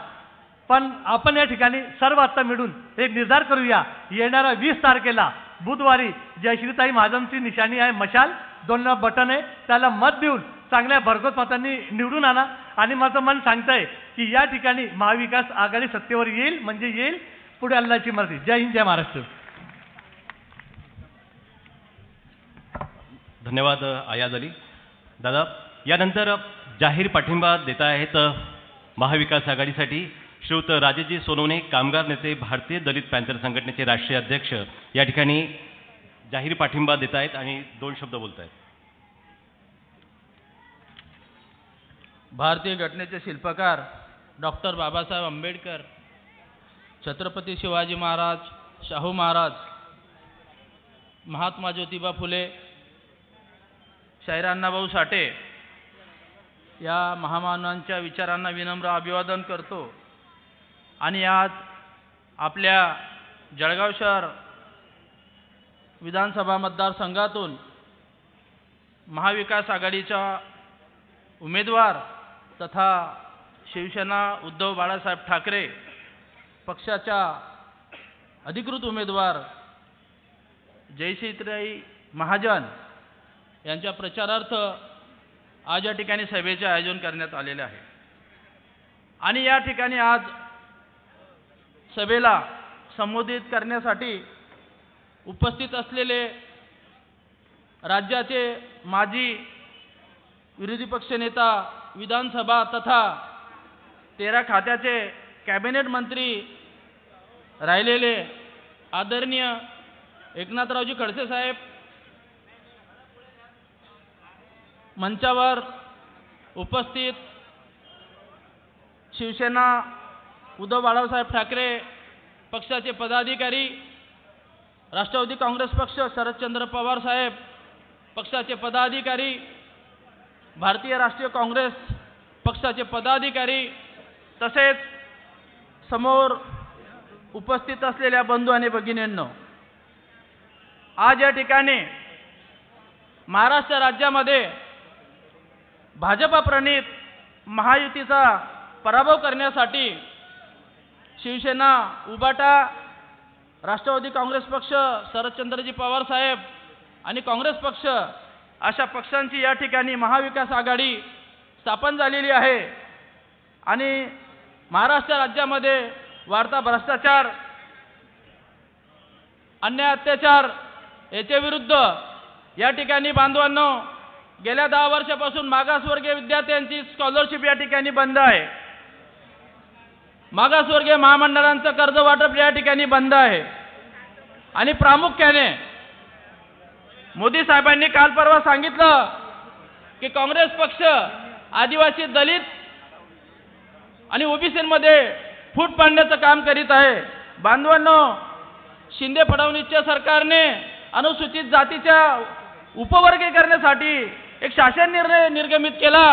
पण आपण या ठिकाणी सर्व आत्ता मिळून एक निर्धार करूया, येणाऱ्या 20 तारखेला बुधवारी जयश्रीताई महाजनची निशाणी आहे मशाल, 2 बटन आहे, त्याला मत देऊन चांगल्या भरघोस मतांनी निवडून आणा. आणि माझं मन सांगतंय की या ठिकाणी महाविकास आघाडी सत्तेवर येईल, म्हणजे येईल, पुढे अल्लाची मर्जी. जय हिंद, जय महाराष्ट्र. धन्यवाद आयाज अली दादा. यानंतर जाहीर पाठिंबा देत आहेत महाविकास आघाडीसाठी श्रीयुत राजेजी सोनवणे, कामगार नेते, भारतीय दलित पॅंथर संघटनेचे राष्ट्रीय अध्यक्ष, या ठिकाणी जाहीर पाठिंबा देत आहेत आणि 2 शब्द बोलत आहेत. भारतीय घटनेचे शिल्पकार डॉक्टर बाबासाहेब आंबेडकर, छत्रपती शिवाजी महाराज, शाहू महाराज, महात्मा ज्योतिबा फुले, शाहीर अण्णाभाऊ साठे या महामानवांच्या विचारांना विनम्र अभिवादन करतो. आणि आज आपल्या जळगाव शहर विधानसभा मतदारसंघातून महाविकास आघाडीचा उमेदवार तथा शिवसेना उद्धव बाळासाहेब ठाकरे पक्षाच्या अधिकृत उमेदवार जयश्रीताई महाजन यांच्या प्रचारार्थ आज या ठिकाणी सभेचे आयोजन करण्यात आलेले आहे. आणि या ठिकाणी आज सभेला संबोधित करण्यासाठी उपस्थित असलेले राज्याचे माजी विरोधी पक्षनेता, विधानसभा तथा 13 खात्याचे कॅबिनेट मंत्री राहिलेले आदरणीय एकनाथरावजी खडसे साहेब, मंचावर उपस्थित शिवसेना उद्धव बाळासाहेब ठाकरे पक्षाचे पदाधिकारी, राष्ट्रवादी काँग्रेस पक्ष शरदचंद्र पवार साहेब पक्षाचे पदाधिकारी, भारतीय राष्ट्रीय काँग्रेस पक्षाचे पदाधिकारी, तसेच समोर उपस्थित असलेल्या बंधू आणि भगिनींनो, आज या ठिकाणी महाराष्ट्र राज्यामध्ये भाजपा प्रणित महायुतीचा पराभव करण्यासाठी शिवसेना, उबाटा, राष्ट्रवादी काँग्रेस पक्ष, शरदचंद्रजी पवार साहेब आणि काँग्रेस पक्ष अशा पक्षांची या ठिकाणी महाविकास आघाडी स्थापन झालेली आहे. आणि महाराष्ट्र राज्यामध्ये वाढता भ्रष्टाचार, अन्याय, अत्याचार याच्या विरुद्ध या ठिकाणी बांधवांनो गेल्या 10 वर्षापासून मागासवर्गीय विद्यार्थ्यांची स्कॉलरशिप या ठिकाणी बंद आहे. मागासवर्गीय महामंडळांचं कर्ज वाटप या ठिकाणी बंद आहे. आणि प्रामुख्याने मोदी साहेबांनी काल परवा सांगितलं की काँग्रेस पक्ष आदिवासी, दलित आणि ओबीसीमध्ये फूट पाडण्याचं काम करीत आहे. बांधवांनो, शिंदे फडणवीसच्या सरकारने अनुसूचित जातीच्या उपवर्गीकरणासाठी एक शासन निर्णय निर्गमित केला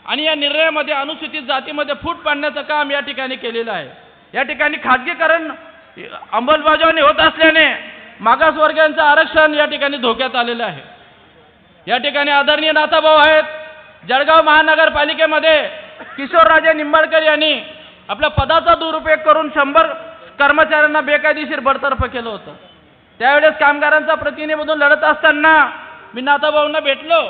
आणि या निर्णयामध्ये अनुसूचित जातीमध्ये फूट पाडण्याचं काम या ठिकाणी केलेलं आहे. या ठिकाणी खाजगीकरण अंमलबजावणी होत असल्याने मागासवर्गीयांचं आरक्षण या ठिकाणी धोक्यात आलेलं आहे. या ठिकाणी आदरणीय नाथाभाऊ आहेत. जळगाव महानगरपालिकेमध्ये किशोरराजे निंबाळकर यांनी आपल्या पदाचा दुरुपयोग करून 100 कर्मचाऱ्यांना बेकायदेशीर बडतर्फ केलं होतं. त्यावेळेस कामगारांचा प्रतिनिधी म्हणून लढत असताना मी नाथाभाऊंना भेटलो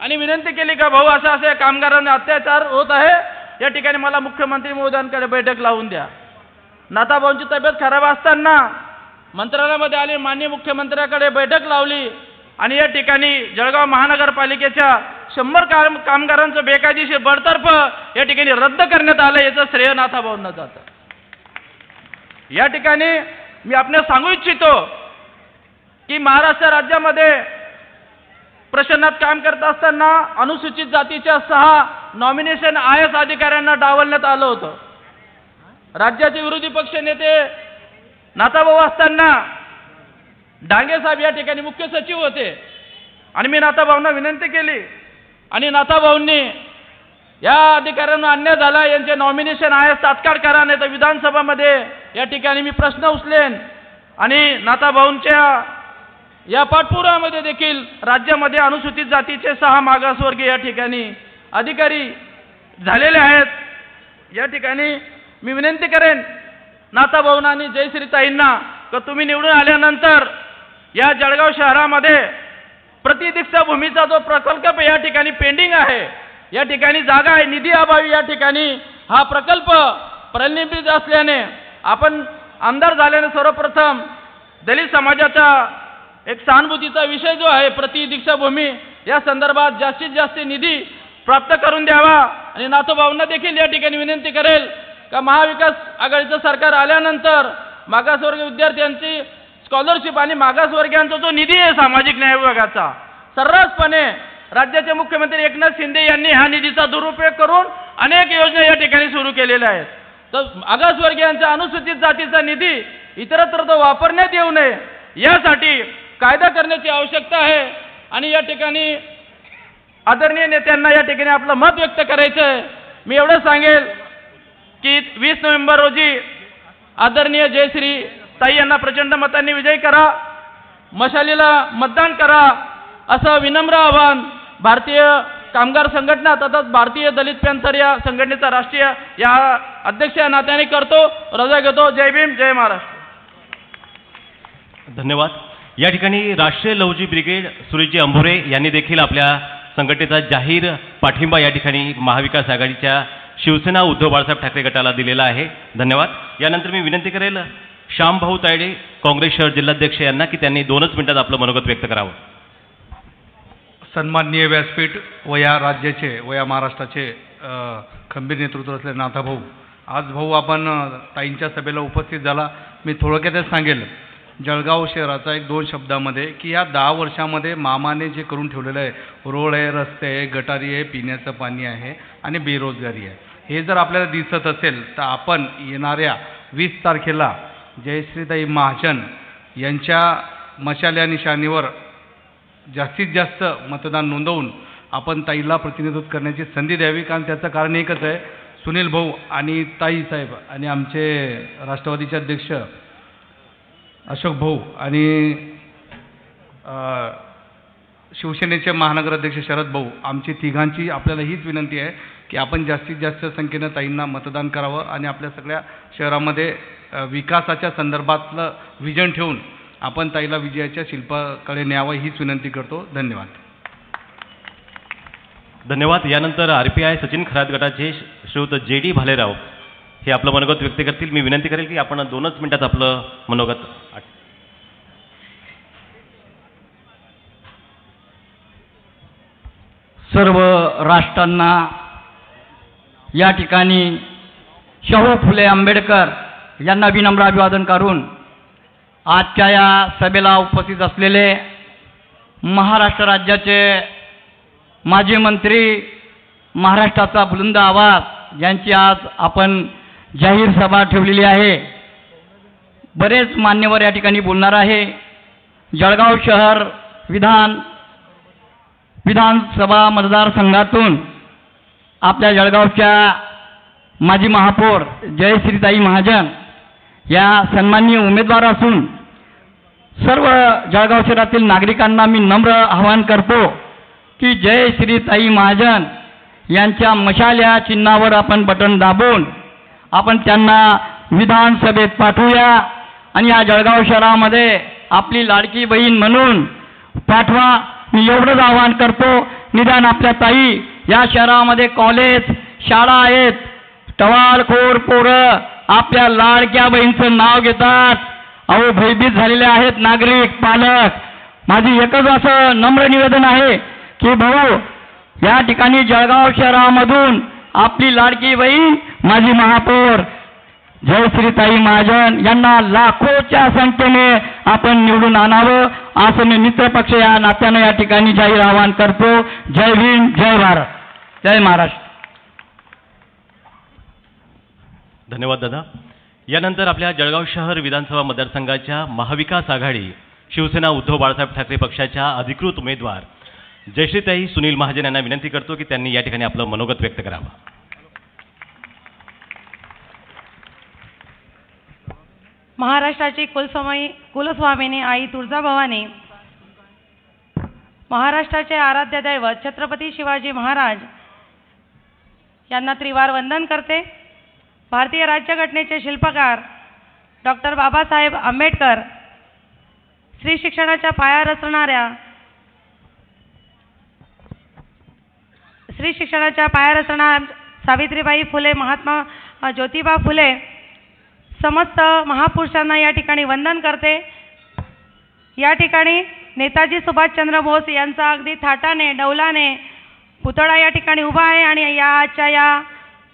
आणि विनंती केली का भाऊ असं असं कामगारांना अत्याचार होत आहे, या ठिकाणी मला मुख्यमंत्री महोदयांकडे बैठक लावून द्या. नाथाभाऊंची तब्येत खराब असताना मंत्रालयामध्ये आले, माननीय मुख्यमंत्र्याकडे बैठक लावली आणि या ठिकाणी जळगाव महानगरपालिकेच्या 100 कामगारांचं बेकायदेशीर बडतर्फ या ठिकाणी रद्द करण्यात आलं. याचं श्रेय नाथाभाऊंना जातं. या ठिकाणी मी आपल्याला सांगू इच्छितो की महाराष्ट्र राज्यामध्ये प्रशासनात काम करत असताना अनुसूचित जातीच्या 6 नॉमिनेशन IAS अधिकाऱ्यांना डावलण्यात आलं होतं. राज्याचे विरोधी पक्ष नेते नाथाभाऊ असताना डांगे साहेब या ठिकाणी मुख्य सचिव होते आणि मी नाथाभाऊंना विनंती केली आणि नाथाभाऊंनी या अधिकाऱ्यांना अन्याय झाला, यांचे नॉमिनेशन IAS तात्काळ करा, नाही तर विधानसभामध्ये या ठिकाणी मी प्रश्न उचलेन. आणि नाथाभाऊंच्या या पाठपुराव्यामध्ये देखील राज्यामध्ये अनुसूचित जातीचे 6 मागासवर्गीय या ठिकाणी अधिकारी झालेले आहेत. या ठिकाणी मी विनंती करेन नाथाभाऊंना आणि जयश्रीताईंना की तुम्ही निवडून आल्यानंतर या जळगाव शहरामध्ये प्रतिदीक्षाभूमीचा जो प्रकल्प या ठिकाणी पेंडिंग आहे, या ठिकाणी जागा आहे, निधी अभावी या ठिकाणी हा प्रकल्प प्रलंबित असल्याने आपण आमदार झाल्याने सर्वप्रथम दलित समाजाचा एक सहानुभूतीचा विषय जो आहे प्रतिदीक्षाभूमी, या संदर्भात जास्तीत जास्त निधी प्राप्त करून द्यावा. आणि नाथाभाऊंना देखील या ठिकाणी विनंती करेल का महाविकास आघाडीचं सरकार आल्यानंतर मागासवर्गीय विद्यार्थ्यांची स्कॉलरशिप आणि मागासवर्गीयांचा जो निधी आहे सामाजिक न्याय विभागाचा, सर्रासपणे राज्याचे मुख्यमंत्री एकनाथ शिंदे यांनी हा निधीचा दुरुपयोग करून अनेक योजना या ठिकाणी सुरू केलेल्या आहेत. तर मागासवर्गीयांचा अनुसूचित जातीचा निधी इतरत्र वापरण्यात येऊ नये यासाठी कायदा करण्याची आवश्यकता आहे. आणि या ठिकाणी आदरणीय नेत्यांना या ठिकाणी आपलं मत व्यक्त करायचं आहे. मी एवढं सांगेल की 20 नोव्हेंबर रोजी आदरणीय जयश्री ताई यांना प्रचंड मतांनी विजयी करा, मशालीला मतदान करा, असं विनम्र आवाहन भारतीय कामगार संघटना तसंच भारतीय दलित पॅंथर या संघटनेचा राष्ट्रीय या अध्यक्ष या नात्याने करतो. रजा घेतो. जय भीम, जय महाराष्ट्र. धन्यवाद. या ठिकाणी राष्ट्रीय लवजी ब्रिगेड सुरेशजी अंभोरे यांनी देखील आपल्या संघटनेचा जाहीर पाठिंबा या ठिकाणी महाविकास आघाडीच्या शिवसेना उद्धव बाळासाहेब ठाकरे गटाला दिलेला आहे. धन्यवाद. यानंतर मी विनंती करेल श्यामभाऊ तायडे काँग्रेस शहर जिल्हाध्यक्ष यांना की त्यांनी 2च मिनिटात आपलं मनोगत व्यक्त करावं. सन्माननीय व्यासपीठ व या राज्याचे व या महाराष्ट्राचे खंबीर नेतृत्व असलेले नाथाभाऊ, आज भाऊ आपण ताईंच्या सभेला उपस्थित झाला. मी थोडक्यातच सांगेल जळगाव शहराचा 1-2 शब्दामध्ये की या 10 वर्षामध्ये मामाने जे करून ठेवलेलं आहे, रोड आहे, रस्ते आहे, गटारी आहे, पिण्याचं पाणी आहे आणि बेरोजगारी आहे, हे जर आपल्याला दिसत असेल तर आपण येणाऱ्या 20 तारखेला जयश्रीताई महाजन यांच्या मशाल्या निशाणीवर जास्तीत जास्त मतदान नोंदवून आपण ताईला प्रतिनिधित्व करण्याची संधी द्यावी. कारण त्याचं कारण एकच आहे, सुनील भाऊ आणि ताई साहेब आणि आमचे राष्ट्रवादीचे अध्यक्ष अशोक भाऊ आणि शिवसेनेचे महानगराध्यक्ष शरद भाऊ, आमची तिघांची आपल्याला हीच विनंती आहे की आपण जास्तीत जास्त संख्येनं ताईंना मतदान करावं आणि आपल्या सगळ्या शहरामध्ये विकासाच्या संदर्भातलं विजन ठेवून आपण ताईला विजयाच्या शिल्पाकडे न्यावं हीच विनंती करतो. धन्यवाद. धन्यवाद. यानंतर RPI सचिन खरात गटाचे श्रीयुत JD भालेराव हे आपलं मनोगत व्यक्त करतील. मी विनंती करेल की आपण 2च मिनिटात आपलं मनोगत. सर्व राष्ट्रांना या ठिकाणी शाहू फुले आंबेडकर यांना विनम्र अभिवादन करून आजच्या या सभेला उपस्थित असलेले महाराष्ट्र राज्याचे माजी मंत्री, महाराष्ट्राचा बुलंद आवाज यांची आज आपण जाहीर सभा ठेवलेली आहे. बरेच मान्यवर या ठिकाणी बोलणार आहे. जळगाव शहर विधानसभा मतदारसंघातून आपल्या जळगावच्या माजी महापौर जयश्रीताई महाजन या सन्माननीय उमेदवार असून सर्व जळगाव शहरातील नागरिकांना मी नम्र आवाहन करतो की जयश्रीताई महाजन यांच्या मशाल या चिन्हावर आपण बटन दाबून आपण त्यांना विधानसभेत पाठवूया आणि या जळगाव शहरामध्ये आपली लाडकी बहीण म्हणून पाठवा. मी एवढंच आवाहन करतो. निदान आपल्या ताई या शहरामध्ये कॉलेज शाळा आहेत, टवाळखोर पोरं आपल्या लाडक्या बहीणचं नाव घेतात. अहो भयभीत झालेले आहेत नागरिक पालक. माझी एकच असं नम्र निवेदन आहे की भाऊ या ठिकाणी जळगाव शहरामधून आपली लाडकी बहीण माझी महापौर जयश्रीताई महाजन यांना लाखोच्या संख्येने आपण निवडून आणावं असं मी मित्रपक्ष या नात्यानं या ठिकाणी जाहीर आवाहन करतो. जय हिंद, जय भारत, जय महाराष्ट्र. धन्यवाद दादा. यानंतर आपल्या जळगाव शहर विधानसभा मतदारसंघाच्या महाविकास आघाडी शिवसेना उद्धव बाळासाहेब ठाकरे पक्षाच्या अधिकृत उमेदवार जयश्रीताई सुनील महाजन यांना विनंती करतो की त्यांनी या ठिकाणी आपलं मनोगत व्यक्त करावं. महाराष्ट्राची कुलस्वामिनी आई तुळजाभवानी, महाराष्ट्राचे आराध्य दैवत छत्रपती शिवाजी महाराज यांना त्रिवार वंदन करते. भारतीय राज्यघटनेचे शिल्पकार डॉक्टर बाबासाहेब आंबेडकर, स्त्री शिक्षणाच्या पाया रचणाऱ्या सावित्रीबाई फुले, महात्मा ज्योतिबा फुले समस्त महापुरुषांना या ठिकाणी वंदन करते. या ठिकाणी नेताजी सुभाषचंद्र बोस यांचा अगदी थाटाने डौलाने पुतळा या ठिकाणी उभा आहे आणि या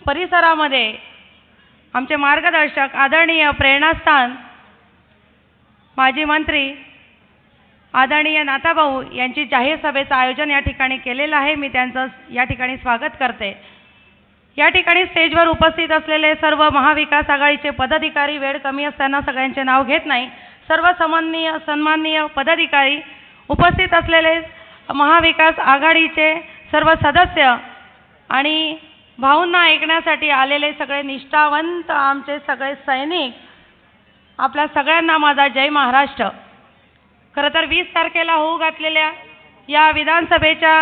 परिसरामध्ये आमचे मार्गदर्शक आदरणीय प्रेरणास्थान माजी मंत्री आदरणीय नाथाभाऊ यांची जाहीर सभेचं आयोजन या ठिकाणी केलेलं आहे. मी त्यांचं या ठिकाणी स्वागत करते. या ठिकाणी स्टेजवर उपस्थित असलेले सर्व महाविकास आघाडीचे पदाधिकारी, वेळ कमी असताना सगळ्यांचे नाव घेत नाही, सर्व सन्माननीय पदाधिकारी, उपस्थित असलेले महाविकास आघाडीचे सर्व सदस्य आणि भाऊंना ऐकण्यासाठी आलेले सगळे निष्ठावंत आमचे सगळे सैनिक, आपल्या सगळ्यांना माझा जय महाराष्ट्र. खरं तर 20 तारखेला होऊ घातलेल्या या विधानसभेच्या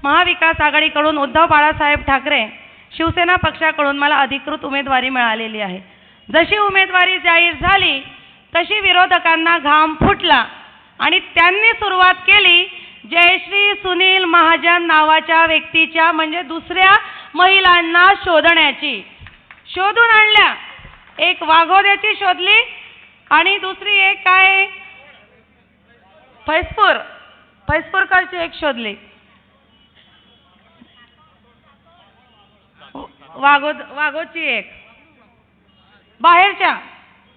महाविकास आघाडीकडून उद्धव बाळासाहेब ठाकरे शिवसेना पक्षाकडून मला अधिकृत उमेदवारी मिळालेली आहे. जशी उमेदवारी जाहीर झाली तशी विरोधकांना घाम फुटला आणि त्यांनी सुरुवात केली जयश्री सुनील महाजन नावाच्या व्यक्तीच्या, म्हणजे दुसऱ्या महिलांना शोधण्याची. शोधून आणल्या. एक वाघोद्याची शोधली आणि दुसरी एक काय फैजपूरकरची एक शोधली. वाघोची एक, बाहेरच्या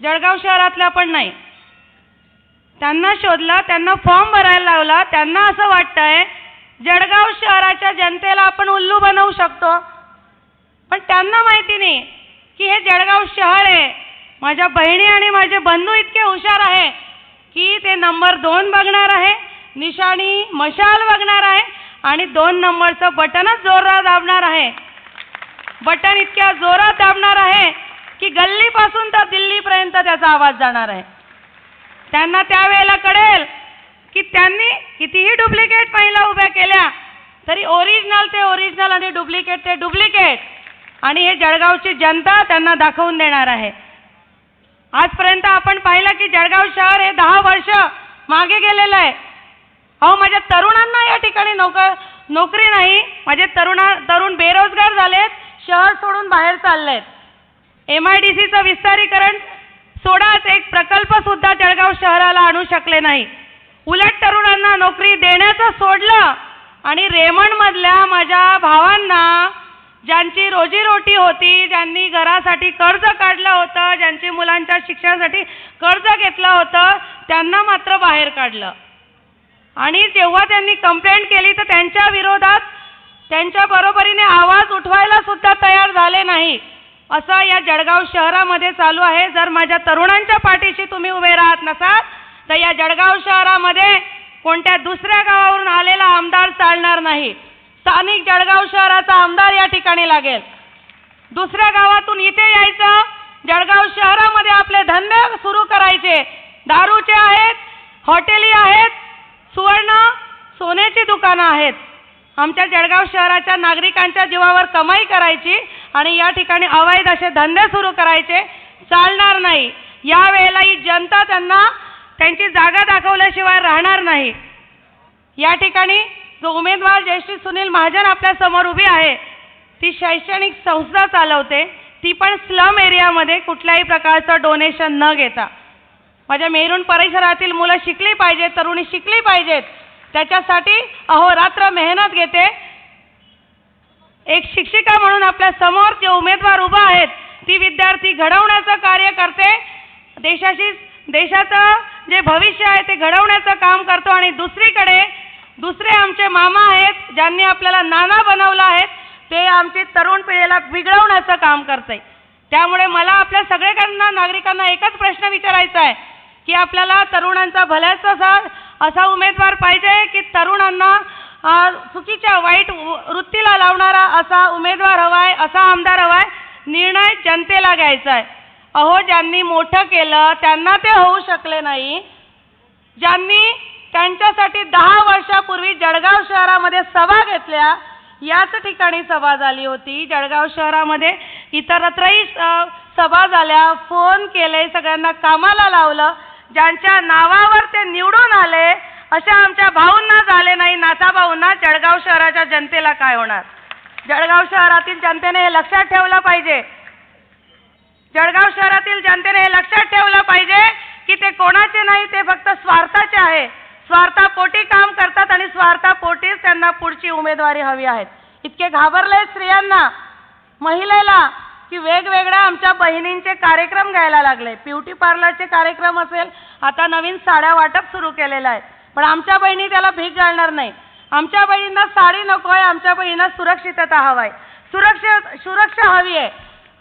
जळगाव शहरातल्या पण नाही. त्यांना शोधला, त्यांना फॉर्म भरायला लावला. त्यांना असं वाटतंय जळगाव शहराच्या जनतेला आपण उल्लू बनवू शकतो, पण त्यांना माहिती नाही की हे जळगाव शहर आहे, माझ्या बहिणी आणि माझे बंधू इतके हुशार आहे की ते नंबर 2 बघणार आहे, निशाणी मशाल बघणार आहे आणि 2 नंबरचं बटनच जोरात दाबणार आहे. बटन इतक्या जोरात दाबणार आहे की गल्लीपासून तर दिल्लीपर्यंत त्याचा आवाज जाणार आहे. त्यांना त्यावेळेला कळेल की त्यांनी कितीही डुप्लिकेट महिला उभ्या केल्या तरी ओरिजिनल ते ओरिजिनल आणि डुप्लिकेट ते डुप्लिकेट, आणि हे जळगावची जनता त्यांना दाखवून देणार आहे. आजपर्यंत आपण पाहिलं की जळगाव शहर हे 10 वर्ष मागे गेलेलं आहे. अहो, माझ्या तरुणांना या ठिकाणी नोकरी नाही, माझे तरुण बेरोजगार झालेत, शहर सोडून बाहेर चाललेत. MIDCचं विस्तारीकरण सोडाच एक प्रकल्प सुद्धा जळगाव शहराला आणू शकले नाही. उलट तरुणांना नोकरी देण्याचं सोडलं आणि रेमंडमधल्या माझ्या भावांना ज्यांची रोजीरोटी होती, ज्यांनी घरासाठी कर्ज काढलं होतं, ज्यांची मुलांच्या शिक्षणासाठी कर्ज घेतलं होतं, त्यांना मात्र बाहेर काढलं. आणि जेव्हा त्यांनी कंप्लेंट केली तर त्यांच्या विरोधात त्यांच्या बरोबरीने आवाज उठवायला सुद्धा तयार झाले नाही. असं या जळगाव शहरामध्ये चालू आहे. जर माझ्या तरुणांच्या पाठीशी तुम्ही उभे राहत नसाल तर या जळगाव शहरामध्ये कोणत्या दुसऱ्या गावावरून आलेला आमदार चालणार नाही. स्थानिक जळगाव शहराचा आमदार या ठिकाणी लागेल. दुसऱ्या गावातून इथे यायचं, जळगाव शहरामध्ये आपले धंदे सुरू करायचे. दारूचे आहेत, हॉटेली आहेत, सुवर्ण सोन्याची दुकानं आहेत. आमच्या जळगाव शहराच्या नागरिकांच्या जीवावर कमाई करायची आणि या ठिकाणी अवैध असे धंदे सुरू करायचे, चालणार नाही. यावेळेला ही जनता त्यांना त्यांची जागा दाखवल्याशिवाय राहणार नाही. या ठिकाणी जो उमेदवार जयश्री सुनील महाजन आपल्या समोर उभी आहे, ती शैक्षणिक संस्था चालवते, ती पण स्लम एरियामध्ये कुठल्याही प्रकारचं डोनेशन न घेता. माझ्या मेहरून परिसरातील मुलं शिकली पाहिजेत, तरुणी शिकली पाहिजेत, त्याच्यासाठी अहोरात्र मेहनत घेते. एक शिक्षिका म्हणून आपल्या समोर जे उमेदवार उभा आहेत ती विद्यार्थी घडवण्याचं कार्य करते. देशाचं जे भविष्य आहे ते घडवण्याचं काम करतो. आणि दुसरीकडे दुसरे आमचे मामा आहेत ज्यांनी आपल्याला नाना बनवलं आहे, ते आमची तरुण पिढीला बिघडवण्याचं काम करते. त्यामुळे मला आपल्या सगळ्यांना नागरिकांना एकच प्रश्न विचारायचा आहे की आपल्याला तरुणांचा भल्याचा असा उमेदवार पाहिजे की तरुणांना चुकीच्या वाईट वृत्तीला लावणारा असा उमेदवार हवाय, असा आमदार हवाय. निर्णय जनतेला घ्यायचा आहे. अहो, ज्यांनी मोठं केलं त्यांना ते होऊ शकले नाही. ज्यांनी त्यांच्यासाठी 10 वर्षापूर्वी जळगाव शहरामध्ये सभा घेतल्या, याच ठिकाणी सभा झाली होती. जळगाव शहरामध्ये इतरत्रही सभा झाल्या, फोन केले, सगळ्यांना कामाला लावलं. ज्यांच्या नावावर ते निवडून आले अशा आमच्या भाऊंना झाले नाही, नाथाभाऊंना, जळगाव शहराच्या जनतेला काय होणार? जळगाव शहरातील जनतेने हे लक्षात ठेवलं पाहिजे. जळगाव शहरातील जनतेने हे लक्षात ठेवलं पाहिजे की ते कोणाचे नाही, ते फक्त स्वार्थाचे आहे. स्वार्थापोटी काम करतात आणि स्वार्थापोटीच त्यांना पुढची उमेदवारी हवी आहे. इतके घाबरले स्त्रियांना, महिलेला की वेगवेगळ्या आमच्या बहिणींचे कार्यक्रम घ्यायला लागले. ब्युटी पार्लरचे कार्यक्रम असेल, आता नवीन साड्या वाटप सुरू केलेलं आहे. पण आमच्या बहिणी त्याला भीक घालणार नाही. आमच्या बहिणींना साडी नको आहे, आमच्या बहिणींना सुरक्षितता हवाय, सुरक्षा हवी आहे.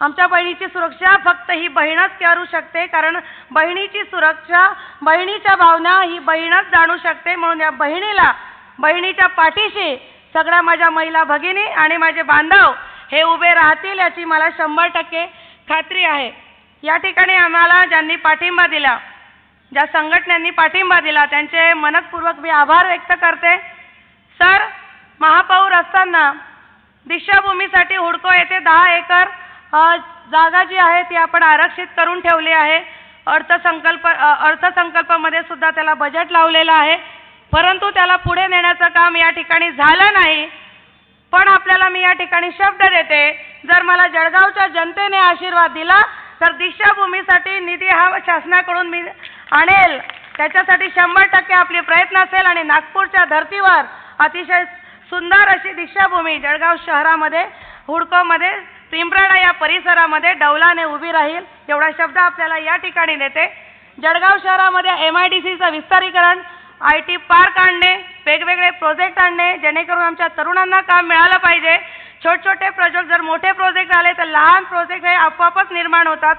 आमच्या बहिणीची सुरक्षा फक्त ही बहीणच करू शकते, कारण बहिणीची सुरक्षा, बहिणीच्या भावना ही बहीणच जाणू शकते. म्हणून या बहिणीला, बहिणीच्या पाठीशी सगळ्या माझ्या महिला भगिनी आणि माझे बांधव हे उभे राहतील याची मला 100% खात्री आहे. या ठिकाणी आम्हाला ज्यांनी पाठिंबा दिला, ज्या संघटनांनी पाठिंबा दिला, त्यांचे मनपूर्वक मी आभार व्यक्त करते. सर, महापौर असताना दीक्षाभूमीसाठी हुडको येथे 10 एकर जागा जी आहे ती आपण आरक्षित करून ठेवली आहे. अर्थसंकल्पामध्ये सुद्धा त्याला बजेट लावलेलं आहे, परंतु त्याला पुढे नेण्याचं काम या ठिकाणी झालं नाही. पण आपल्याला मी या ठिकाणी शब्द देते, जर मला जळगावच्या जनतेने आशीर्वाद दिला तर दीक्षाभूमीसाठी निधी हा शासनाकडून मी आणेल. त्याच्यासाठी 100% आपले प्रयत्न असेल आणि नागपूरच्या धर्तीवर अतिशय सुंदर अशी दीक्षाभूमी जळगाव शहरामध्ये, हुडकोमध्ये, पिंपराडा या परिसरामध्ये डौलाने उभी राहील, एवढा शब्द आपल्याला या ठिकाणी देते. जळगाव शहरामध्ये MIDCचं विस्तारीकरण, IT पार्क आणणे, वेगवेगळे प्रोजेक्ट आणणे, जेणेकरून आमच्या तरुणांना काम मिळालं पाहिजे. छोटे प्रोजेक्ट, जर मोठे प्रोजेक्ट आले तर लहान प्रोजेक्ट हे आपोआपच निर्माण होतात.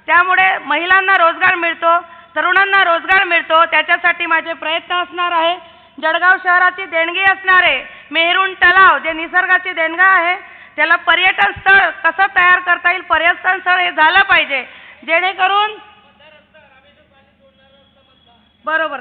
त्यामुळे महिलांना रोजगार मिळतो, तरुणांना रोजगार मिळतो, त्याच्यासाठी माझे प्रयत्न असणार आहे. जळगाव शहराची देणगी असणारे मेहरून तलाव जे निसर्गाची देणगा आहे त्याला पर्यटन स्थळ कसं तयार करता येईल, पर्यटन स्थळ हे झालं पाहिजे जेणेकरून बरोबर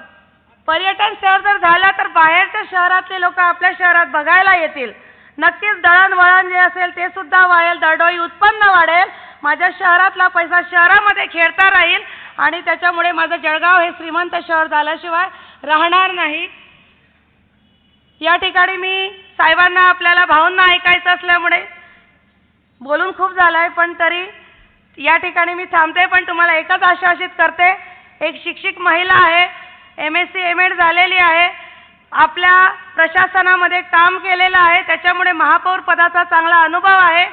पर्यटन स्थळ जर झालं तर बाहेरच्या शहरातले लोक आपल्या शहरात बघायला येतील. नक्कीच दळणवळण जे असेल ते सुद्धा वाढेल, दरडोई उत्पन्न वाढेल, माझ्या शहरातला पैसा शहरामध्ये खेळता राहील आणि त्याच्यामुळे माझं जळगाव हे श्रीमंत शहर झाल्याशिवाय राहणार नाही. या ठिकाणी मी साहेबांना आपल्याला भावना ऐकायचं असल्यामुळे बोलून खूप झालंय, पण तरी या ठिकाणी मी थांबते. पण तुम्हाला एकच आश्वासित करते, एक शिक्षित महिला आहे, MSc MAd झालेली आहे, आपल्या प्रशासनामध्ये काम केलेलं आहे, त्याच्यामुळे महापौर पदाचा चांगला अनुभव आहे,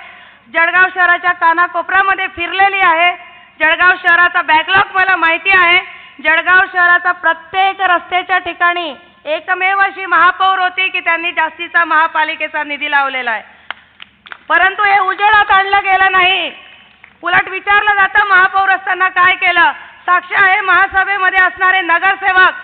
जळगाव शहराच्या कानाकोपऱ्यामध्ये फिरलेली आहे, जळगाव शहराचा बॅकलॉग मला माहिती आहे, जळगाव शहराचा प्रत्येक रस्त्याच्या ठिकाणी एकमेव अशी महापौर होती की त्यांनी जास्तीचा महापालिकेचा निधी लावलेला आहे. परंतु हे उजेडात आणलं गेलं नाही, उलट विचारलं जातं महापौर असताना काय केलं. साक्ष आहे महासभेमध्ये असणारे नगरसेवक,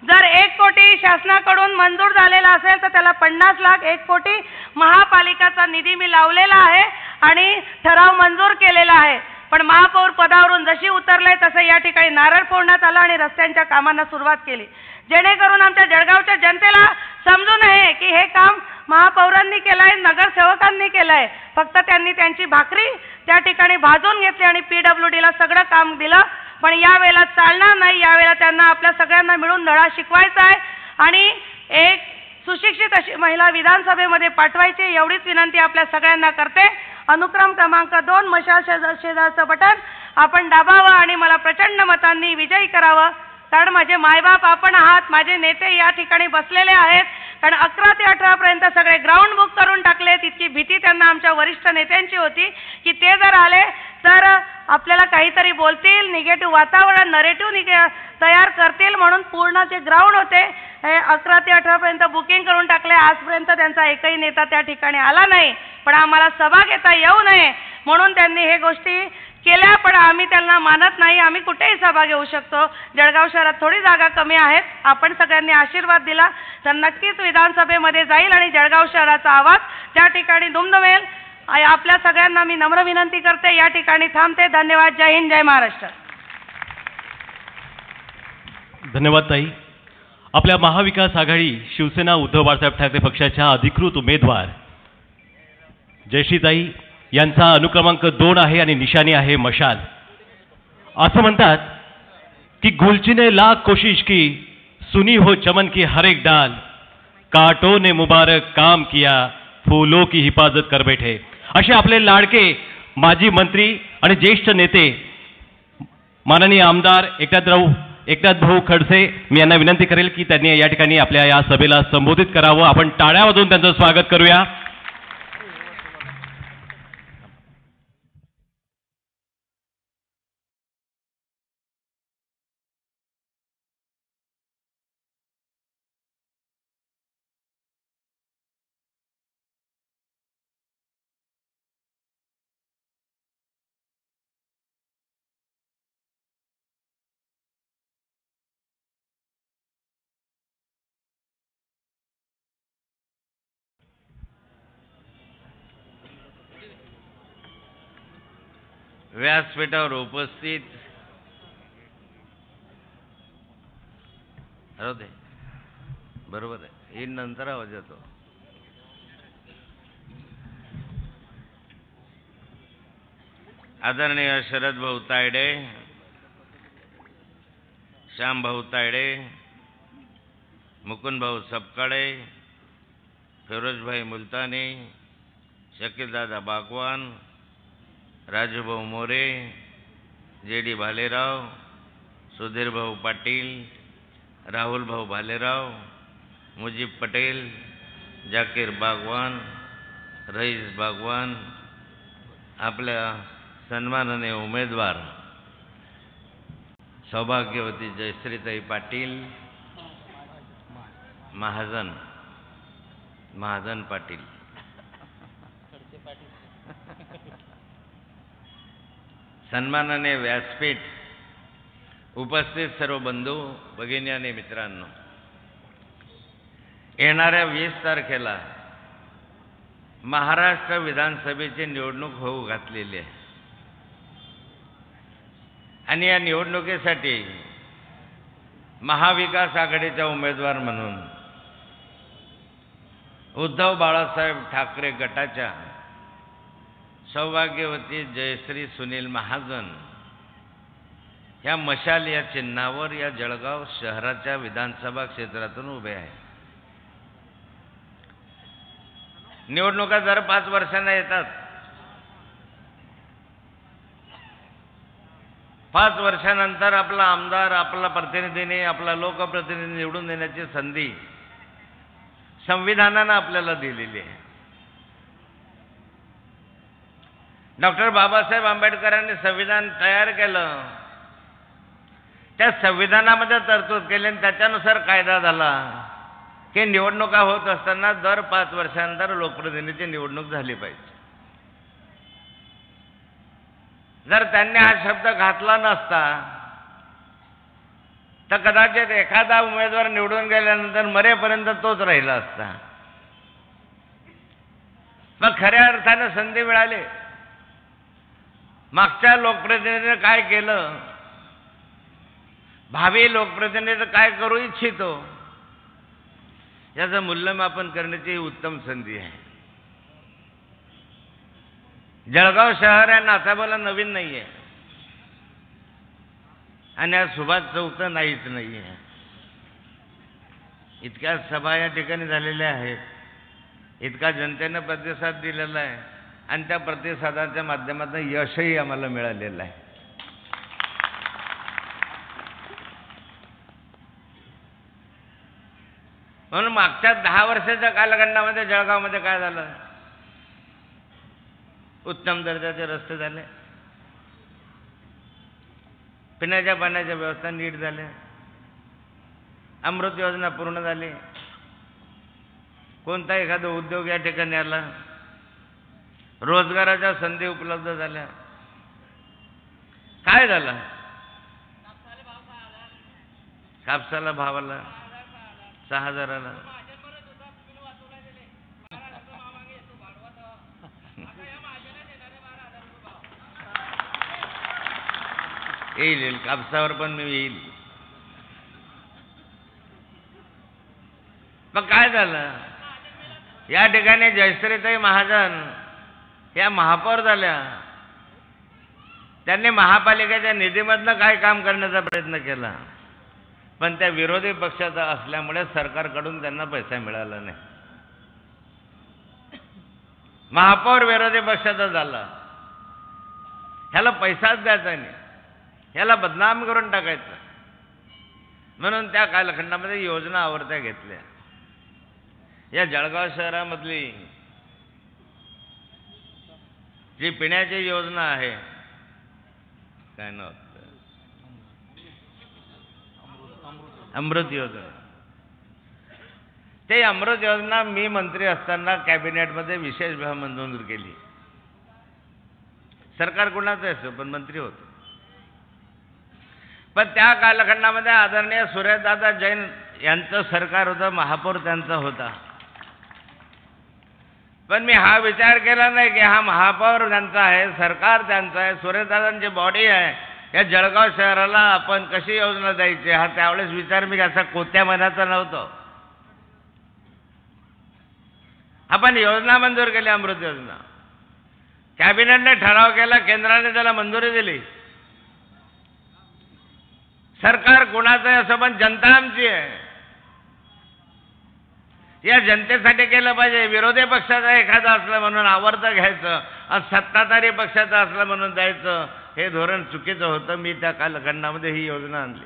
जर 1 कोटी शासनाकडून मंजूर झालेला असेल तर त्याला 50 लाख 1 कोटी महापालिकाचा निधी मी लावलेला आहे आणि ठराव मंजूर केलेला आहे. पण महापौर पदावरून जशी उतरले तसं या ठिकाणी नारळ फोडण्यात आला आणि रस्त्यांच्या कामांना सुरुवात केली, जेणेकरून आमच्या जळगावच्या जनतेला समजू नये की हे काम महापौरांनी केलं आहे, नगरसेवकांनी केलं आहे. फक्त त्यांनी त्यांची भाकरी त्या ठिकाणी भाजून घेतली आणि PWDला सगळं काम दिलं. पण यावेळेला चालणार नाही, यावेळेला त्यांना आपल्या सगळ्यांना मिळून धडा शिकवायचा आहे आणि एक सुशिक्षित अशी महिला विधानसभेमध्ये पाठवायची एवढीच विनंती आपल्या सगळ्यांना करते. अनुक्रम क्रमांक 2 मशाल शेजारचं बटन आपण दाबावं आणि मला प्रचंड मतांनी विजयी करावं. कारण माझे मायबाप आपण आहात, माझे नेते या ठिकाणी बसलेले आहेत. कारण 11 ते 18 पर्यंत सगळे ग्राउंड बुक करून टाकले. तितकी भीती त्यांना आमच्या वरिष्ठ नेत्यांची होती की ते जर आले तर आपल्याला काहीतरी बोलतील, निगेटिव्ह वातावरण नरेटिव्ह तयार करतील, म्हणून पूर्ण जे ग्राउंड होते हे 11 ते 18 पर्यंत बुकिंग करून टाकले. आजपर्यंत त्यांचा एकही नेता त्या ठिकाणी आला नाही. पण आम्हाला सभा घेता येऊ नये म्हणून त्यांनी हे गोष्टी केल्या, पण आम्ही त्यांना मानत नाही. आम्ही कुठेही सभा घेऊ शकतो. जळगाव शहरात थोडी जागा कमी आहेत. आपण सगळ्यांनी आशीर्वाद दिला तर नक्कीच विधानसभेमध्ये जाईल आणि जळगाव शहराचा आवाज त्या ठिकाणी दुमदुमेल. आपल्या सगळ्यांना मी नम्र विनंती करते. या ठिकाणी थांबते. धन्यवाद. जय हिंद, जय महाराष्ट्र. धन्यवाद ताई. आपल्या महाविकास आघाडी शिवसेना उद्धव बाळासाहेब ठाकरे पक्षाच्या अधिकृत उमेदवार जयश्रीताई यांचा अनुक्रमांक 2 आहे आणि निशाणी आहे मशाल. असं म्हणतात की गुलचिने लाख कोशिश की सुनी हो चमन की हर एक डाल, कांटों ने मुबारक काम किया फूलों की हिफाजत कर बैठे. असे आपले लाडके माजी मंत्री आणि ज्येष्ठ नेते माननीय आमदार एकनाथ भाऊ खडसे, मी यांना विनंती करेल की त्यांनी या ठिकाणी आपल्या या सभेला संबोधित करावं. आपण टाळ्या वाजवून त्यांचं स्वागत करूया. व्यासपीठावर उपस्थित दे बरोबर आहे, ही नंतर आवाज येतो. आदरणीय शरद भाऊ तायडे, श्याम भाऊ तायडे, मुकुंद भाऊ सपकाळे, फिरोजभाई मुलतानी, शकीलदादा बागवान, राजूभाऊ मोरे, JD भालेराव, सुधीर भाऊ पाटील, राहुल भाऊ भालेराव, मुजीब पटेल, जाकीर बागवान, रईस बागवान, आपल्या सन्माननीय उमेदवार सौभाग्यवती जयश्रीताई पाटील, महाजन पाटील, सन्मानाने व्यासपीठ, उपस्थित सर्व बंधू भगिनी आणि मित्रांनो, येणाऱ्या 20 तारखेला महाराष्ट्र विधानसभेची निवडणूक होऊ घातलेली आहे आणि या निवडणुकीसाठी महाविकास आघाडीचा उमेदवार म्हणून उद्धव बाळासाहेब ठाकरे गटाच्या सौभाग्यवती जयश्री सुनील महाजन या मशाल या चिन्हावर या जळगाव शहराच्या विधानसभा क्षेत्रातून उभे आहे. निवडणुका दर 5 वर्षांना येतात. 5 वर्षानंतर आपला आमदार, आपला प्रतिनिधीने, आपला लोकप्रतिनिधी निवडून देण्याची संधी संविधानानं आपल्याला दिलेली आहे. डॉक्टर बाबासाहेब आंबेडकरांनी संविधान तयार केलं, त्या संविधानामध्ये तरतूद केली आणि त्याच्यानुसार कायदा झाला की निवडणुका होत असताना दर 5 वर्षानंतर लोकप्रतिनिधीची निवडणूक झाली पाहिजे. जर त्यांनी हा शब्द घातला नसता तर कदाचित एखादा उमेदवार निवडून गेल्यानंतर मरेपर्यंत तोच राहिला असता. मग खऱ्या अर्थाने संधी मिळाली. मागच्या लोकप्रतिनिधीने काय केलं, भावी लोकप्रतिनिधी काय करू इच्छितो, याचं मूल्यमापन करण्याची उत्तम संधी आहे. जळगाव शहर या नाथाबाला नवीन नाही आहे आणि आज सुभाष चौक नाहीच नाही आहे. इतक्या सभा या ठिकाणी झालेल्या आहेत, इतका जनतेनं प्रतिसाद दिलेला आहे आणि त्या प्रतिसादाच्या माध्यमातून यशही आम्हाला मिळालेलं आहे. म्हणून मागच्या 10 वर्षाच्या कालखंडामध्ये जळगावमध्ये काय झालं, उत्तम दर्जाचे रस्ते झाले, पिण्याच्या पाण्याच्या व्यवस्था नीट झाल्या, अमृत योजना पूर्ण झाली, कोणता एखादा उद्योग या ठिकाणी आला, रोजगाराच्या संधी उपलब्ध झाल्या. काय झालं, कापसाला भाव आला 6,000. येईल कापसावर पण मी येईल. मग काय झालं, या ठिकाणी जयश्रीताई महाजन या महापौर झाल्या. त्यांनी महापालिकेच्या निधीमधनं काय काम करण्याचा प्रयत्न केला, पण त्या विरोधी पक्षाचा असल्यामुळे सरकारकडून त्यांना पैसा मिळाला नाही. महापौर विरोधी पक्षाचा झाला, ह्याला पैसाच द्यायचा नाही, ह्याला बदनाम करून टाकायचं. म्हणून त्या कालखंडामध्ये योजना आवडत्या घेतल्या. या जळगाव शहरामधली जी पिण्याची योजना आहे, काय नाव, अमृत योजना, ते अमृत योजना मी मंत्री असताना कॅबिनेटमध्ये विशेष मंजूर केली. सरकार कोणाचं असो पण मंत्री होतो. पण त्या कालखंडामध्ये आदरणीय सुरेशदादा जैन यांचं सरकार होतं, महापौर त्यांचा होता. पण मी हा विचार केला नाही की हा महापौर त्यांचा आहे, सरकार त्यांचं आहे, सुरेशदादांची बॉडी आहे, या जळगाव शहराला आपण कशी योजना द्यायची, हा त्यावेळेस विचार मी असा कोत्या मनाचा नव्हतो. आपण योजना मंजूर केली, अमृत योजना. कॅबिनेटने ठराव केला, केंद्राने त्याला मंजुरी दिली. सरकार कोणाचं आहे असं पण जनता आमची आहे, या जनतेसाठी केलं पाहिजे. विरोधी पक्षाचा एखादा असलं म्हणून आवडतं घ्यायचं आणि सत्ताधारी पक्षाचा असलं म्हणून द्यायचं, हे धोरण चुकीचं होतं. मी त्या कालखंडामध्ये ही योजना आणली.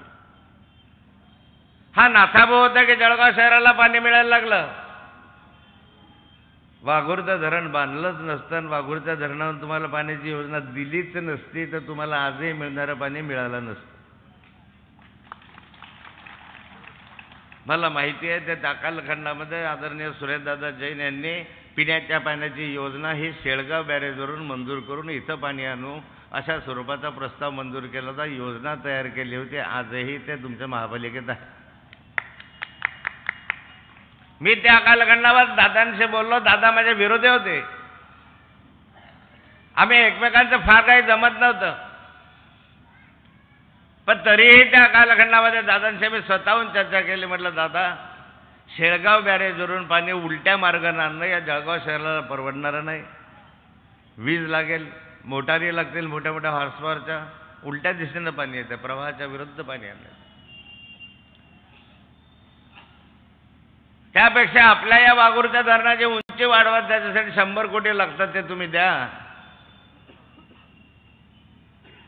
हा नाथाभाऊ होता की जळगाव शहराला पाणी मिळायला लागलं. वाघूरचं धरण बांधलंच नसतं आणि वाघूरच्या धरणावरून तुम्हाला पाण्याची योजना दिलीच नसती तर तुम्हाला आजही मिळणारं पाणी मिळालं नसतं. मला माहिती आहे त्या कालखंडामध्ये आदरणीय सुरेशदादा जैन यांनी पिण्याच्या पाण्याची योजना ही शेळगाव बॅरेजवरून मंजूर करून इथं पाणी आणू अशा स्वरूपाचा प्रस्ताव मंजूर केला होता, योजना तयार केली होती. आजही ते तुमच्या महापालिकेत आहे. मी त्या कालखंडावर दादांशी बोललो, दादा माझे विरोधी होते. आम्ही एकमेकांचं फार काही जमत नव्हतं, पण तरीही त्या कालखंडामध्ये दादांशी मी स्वतःहून चर्चा केली. म्हटलं दादा, शेळगाव बॅरेजवरून पाणी उलट्या मार्गाने आणणं या जळगाव शहराला परवडणारं नाही. वीज लागेल, मोटारी लागतील मोठ्या मोठ्या हॉर्सपॉवरच्या, उलट्या दिशेनं पाणी येतं, प्रवाहाच्या विरुद्ध पाणी आणलं. त्यापेक्षा आपल्या या वाघूरच्या धरणाची उंची वाढवा, त्याच्यासाठी 100 कोटी लागतात, ते तुम्ही द्या.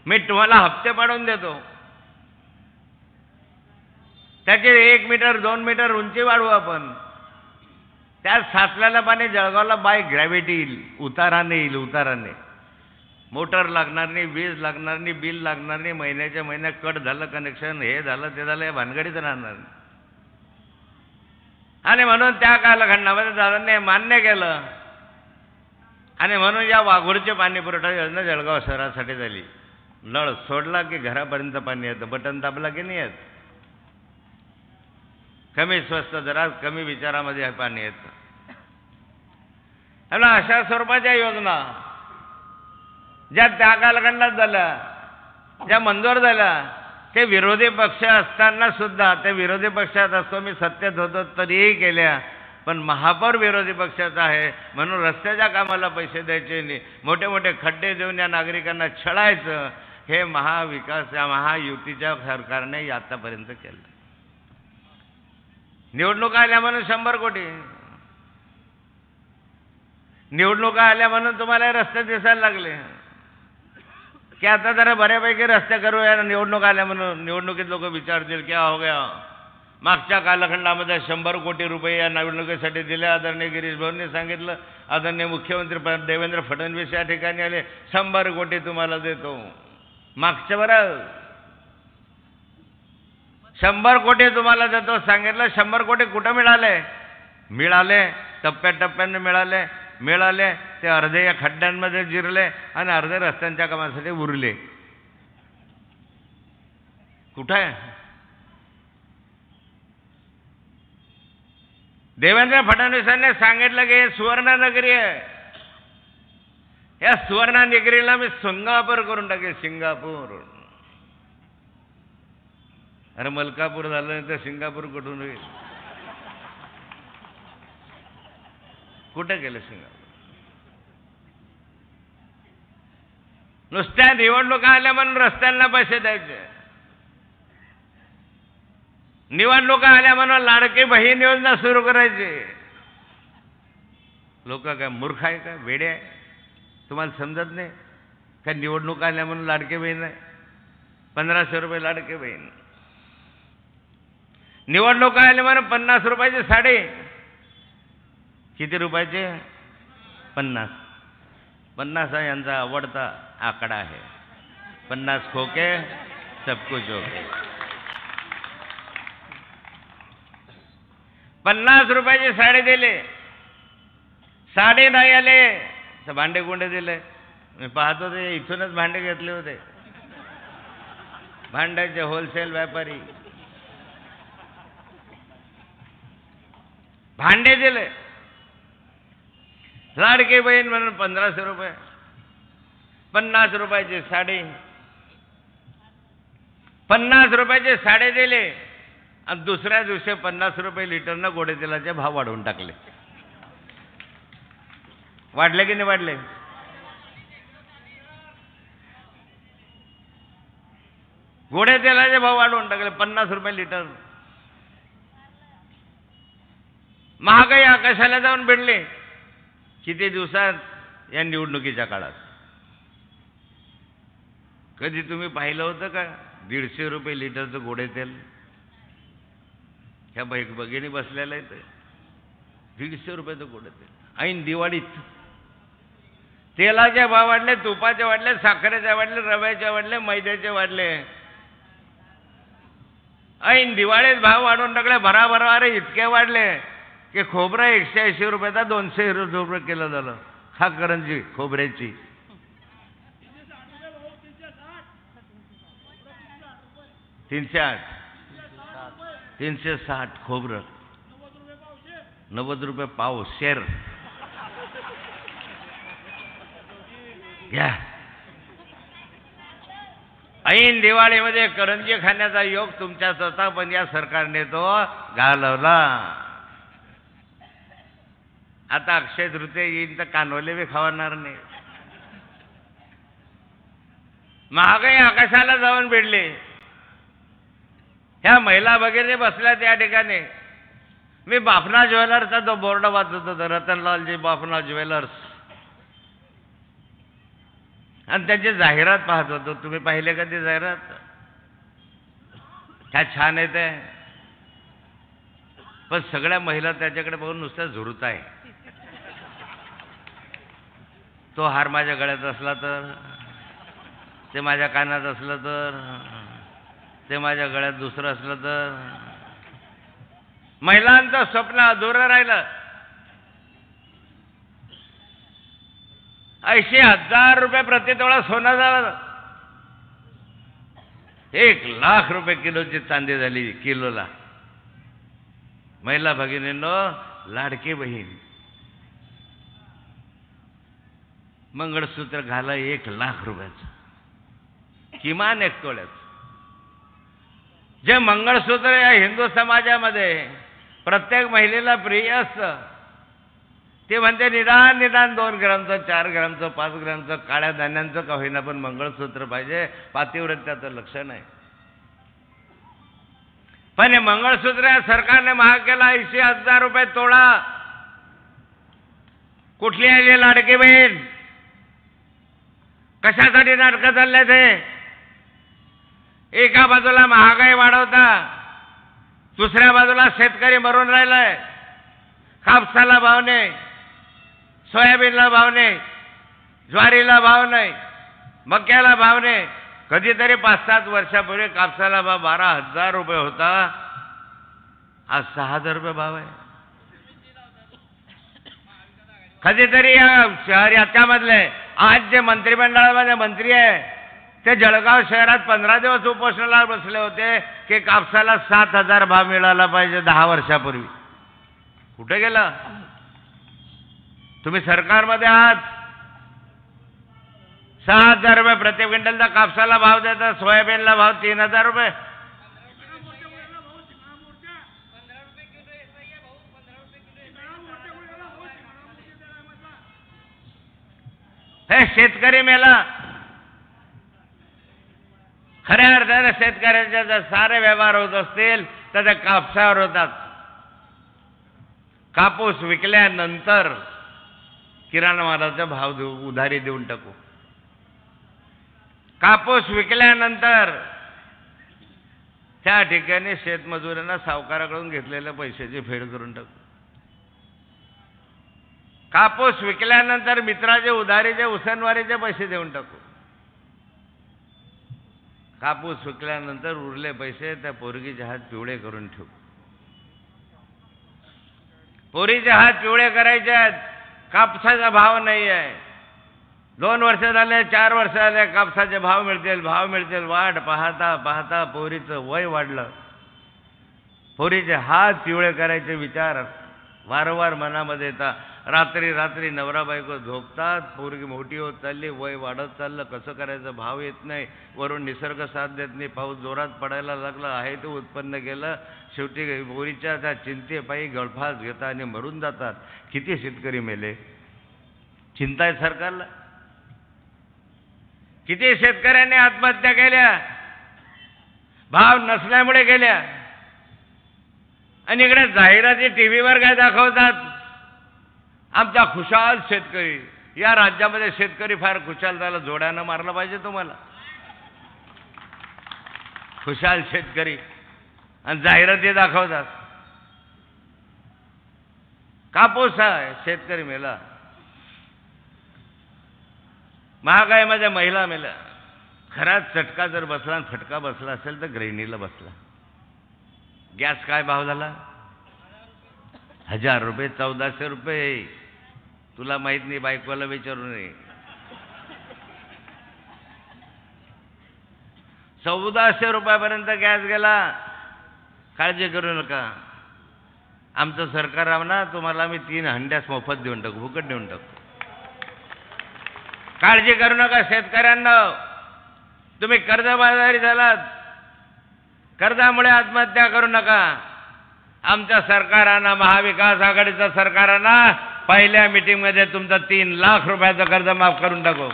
मी तुम्हाला हप्ते पाडून देतो. त्याचे 1 मीटर 2 मीटर उंची वाढवू आपण. त्यात साचलेलं पाणी जळगावला बाय ग्रॅव्हिटी येईल, उताराने येईल, उताराने. मोटर लागणार नाही, वीज लागणार नाही, बिल लागणार नाही, महिन्याच्या महिन्यात कट झालं कनेक्शन, हे झालं ते झालं, या भानगडीत राहणार नाही. आणि म्हणून त्या कालखंडामध्ये दादांनी मान्य केलं आणि म्हणून या वाघूरची पाणी पुरवठा योजना जळगाव शहरासाठी झाली. नळ सोडला की घरापर्यंत पाणी येतं, बटन दाबला की नाही येत. कमी स्वस्त दरात कमी विचारामध्ये पाणी येतं. आणि अशा स्वरूपाच्या योजना ज्या त्या कालखंडात झाल्या, ज्या मंजूर झाल्या, ते विरोधी पक्ष असताना सुद्धा, ते विरोधी पक्षात असतो, मी सत्तेत होतो तरीही केल्या. पण महापौर विरोधी पक्षाचा आहे म्हणून रस्त्याच्या कामाला पैसे द्यायचे नाही, मोठे मोठे खड्डे देऊन या नागरिकांना छळायचं, हे महाविकास या महायुतीच्या सरकारने आतापर्यंत केलं. निवडणुका आल्या म्हणून 100 कोटी, निवडणुका आल्या म्हणून तुम्हाला रस्ते दिसायला लागले की आता जरा बऱ्यापैकी रस्ते करूया. निवडणूक आल्या म्हणून निवडणुकीत लोक विचारतील क्या हो गया. मागच्या कालखंडामध्ये 100 कोटी रुपये या निवडणुकीसाठी दिले. आदरणीय गिरीश भाऊंनी सांगितलं, आदरणीय मुख्यमंत्री देवेंद्र फडणवीस या ठिकाणी आले, 100 कोटी तुम्हाला देतो. मागच्या बरं 100 कोटी तुम्हाला देतो सांगितलं. 100 कोटी कुठं मिळाले? मिळाले टप्प्याटप्प्याने मिळाले. ते अर्धे या खड्ड्यांमध्ये जिरले आणि अर्धे रस्त्यांच्या कामासाठी उरले. कुठं आहे? देवेंद्र फडणवीसांनी सांगितलं की हे सुवर्णनगरी आहे, या सुवर्णनगरीला मी सिंगापूर करून टाकेल. सिंगापूर, अरे मलकापूर झालं तर सिंगापूर कुठून होईल? कुठं गेलं सिंगापूर? नुसत्या निवडणुका आल्या म्हणून रस्त्यांना पैसे द्यायचे, निवडणुका आल्या म्हणून लाडकी बहीण योजना सुरू करायची. लोक काय मूर्ख आहे का, वेडे आहे? तुम्हाला समजत नाही का? निवडणुका आल्या म्हणून लाडकी बहीण आहे, 1500 रुपये लाडकी बहीण. निवडणुका आल्या म्हणून 50 रुपयाची साडी. किती रुपयाचे? 50. 50 हा यांचा आवडता आकडा आहे. 50 खोके सब कुछ ओके. 50 रुपयाची साडी दिली, साडी नाही आले तर भांडे गुंडे दिले. मी पाहतो ते इथूनच भांडे घेतले होते, भांड्याचे होलसेल व्यापारी भांडे दिले. लाडकी बहीण म्हणून 1500 रुपये, 50 रुपयाची साडी, 50 रुपयाची साडी दिली आणि दुसऱ्या दिवशी 50 रुपये लिटरनं गोडे तेलाचे भाव वाढवून टाकले. वाढले की नाही वाढले? गोडे तेलाचे भाव वाढवून टाकले, 50 रुपये लिटर. महागाई आकाशाला जाऊन भिडली. किती दिवसात? या निवडणुकीच्या काळात. कधी तुम्ही पाहिलं होतं का 150 रुपये लिटरचं गोडे तेल? ह्या भगिनी बसलेलं आहे ते 150 रुपयाचं गोडे तेल. ऐन दिवाळीत तेलाचे भाव वाढले, तुपाचे वाढले, साखरेचे वाढले, रव्याचे वाढले, मैद्याचे वाढले. ऐन दिवाळीत भाव वाढवून टाकले भराभरा. अरे इतके वाढले की खोबरं 180 रुपयाचा 200 रुपये किलो झालं. हा करंजी खोबऱ्याची 360 खोबरं 90 रुपये पाव शेर घ्या. ऐन दिवाळीमध्ये करंजी खाण्याचा योग तुमच्या स्वतः पण या सरकारने तो घालवला. आता अक्षय तृतीया येईन तर कानवले बी खावणार नाही. महागाई आकाशाला जाऊन भिडली. ह्या महिला वगैरे बसल्या त्या ठिकाणी. मी बाफना ज्वेलर्सचा जो बोर्ड वाचत होतो, रतनलालजी बाफना ज्वेलर्स, आणि त्याची जाहिरात पाहत होतो. तुम्ही पाहिले का ती जाहिरात? काय छान येते. पण सगळ्या महिला त्याच्याकडे बघून नुसत्या झुरत आहे. तो हार माझ्या गळ्यात असला तर, ते माझ्या कानात असलं तर, ते माझ्या गळ्यात दुसरं असलं तर. महिलांचं स्वप्न अधुरं राहिलं. 80,000 रुपये प्रतितोळा सोनं झालं. 1,00,000 रुपये किलोची चांदी झाली किलोला. महिला भगिनींनो, लाडकी बहीण मंगळसूत्र घाला 1,00,000 रुपयाचं, किमान 1 तोळ्याचं. जे मंगळसूत्र या हिंदू समाजामध्ये प्रत्येक महिलेला प्रिय असतं, ते म्हणते निदान 2 ग्रामचं, 4 ग्रामचं, 5 ग्रामचं काळ्या धान्यांचं का होईना पण मंगळसूत्र पाहिजे. पातिव्रत्याचं लक्षण आहे. पण हे मंगळसूत्र या सरकारने महाग केला 80,000 रुपये तोळा. कुठली आली लाडकी बहीण? कशासाठी नाटकं चालले ते? एका बाजूला महागाई वाढवता, दुसऱ्या बाजूला शेतकरी मरून राहिलाय. कापसाला भाव नाही, सोयाबीनला भाव नाही, ज्वारीला भाव नाही, मक्याला भाव नाही. कधीतरी 5-7 वर्षापूर्वी कापसाला भाव 12,000 रुपये होता. आज 6,000 रुपये भाव आहे. कधीतरी या शहर याच्यामधले आज जे मंत्रिमंडळामध्ये मंत्री आहे ते जळगाव शहरात 15 दिवस उपोषणाला बसले होते की कापसाला 7,000 भाव मिळाला पाहिजे 10 वर्षापूर्वी. कुठे गेला? तुम्ही सरकारमध्ये आहात. 6,000 रुपये प्रति क्विंटलचा कापसाला भाव देतात, सोयाबीनला भाव 3,000 रुपये. हे शेतकरी मेला. खऱ्या अर्थाने शेतकऱ्यांचे जर सारे व्यवहार होत असतील तर ते कापसावर होतात. कापूस विकल्यानंतर किराणा मालाचा भाव देऊ, उधारी देऊन टाकू. कापूस विकल्यानंतर त्या ठिकाणी शेतमजुरांना सावकाराकडून घेतलेल्या पैशाची फेड करून टाकू. कापूस विकल्यानंतर मित्राचे उधारीचे उसनवारीचे पैसे देऊन टाकू. कापूस विकल्यानंतर उरले पैसे त्या पोरगीचे हात पिवळे करून ठेवू. पोरीचे हात पिवळे करायचे आहेत. कापसाचा भाव नाही आहे. 2 वर्ष झाले, 4 वर्ष झाले, कापसाचे भाव मिळतील, भाव मिळतील. वाट पाहता पाहता पोरीचं वय वाढलं. पोरीचे हात पिवळे करायचे विचार वारंवार मनामध्ये येतात. रात्री रात्री नवरा बायको झोपतात. पोरगी मोठी होत चालली, वय वाढत चाललं. कसं करायचं? भाव येत नाही. वरून निसर्ग साथ देत नाही. पाऊस जोरात पडायला लागला. आहे ते उत्पन्न केलं. शेवटी पोरीच्या त्या चिंतेपायी गळफास घेतात आणि मरून जातात. किती शेतकरी मेले? चिंता आहे सरकारला? किती शेतकऱ्यांनी आत्महत्या केल्या? भाव नसल्यामुळे केल्या. आणि इकडे जाहिराती टीव्हीवर काय दाखवतात? आमचा खुशाल शेतकरी. या राज्यामध्ये शेतकरी फार खुशाल झाला. जोड्यानं मारलं पाहिजे तुम्हाला. खुशाल शेतकरी आणि जाहिराती दाखवतात. कापूस आहे, शेतकरी मेला. महागाईमध्ये महिला मेल्या. खराच चटका जर बसला आणि फटका बसला असेल तर गृहिणीला बसला. गॅस काय भाव झाला? 1,000 रुपये, 1,400 रुपये. तुला माहित नाही, बायकोला विचारू नये. 1400 रुपयापर्यंत गॅस गेला. काळजी करू नका, आमचं सरकार राव ना, तुम्हाला आम्ही 3 हंड्यास मोफत देऊन टाकू, फुकट देऊन टाकू. काळजी करू नका शेतकऱ्यांना. तुम्ही कर्जबाजारी झालात, कर्जामुळे आत्महत्या करू नका. आमच्या सरकारानं, महाविकास आघाडीचं सरकारानं पहिल्या मीटिंगमध्ये तुमचं 3 लाख रुपयाचं कर्ज माफ करून टाकू.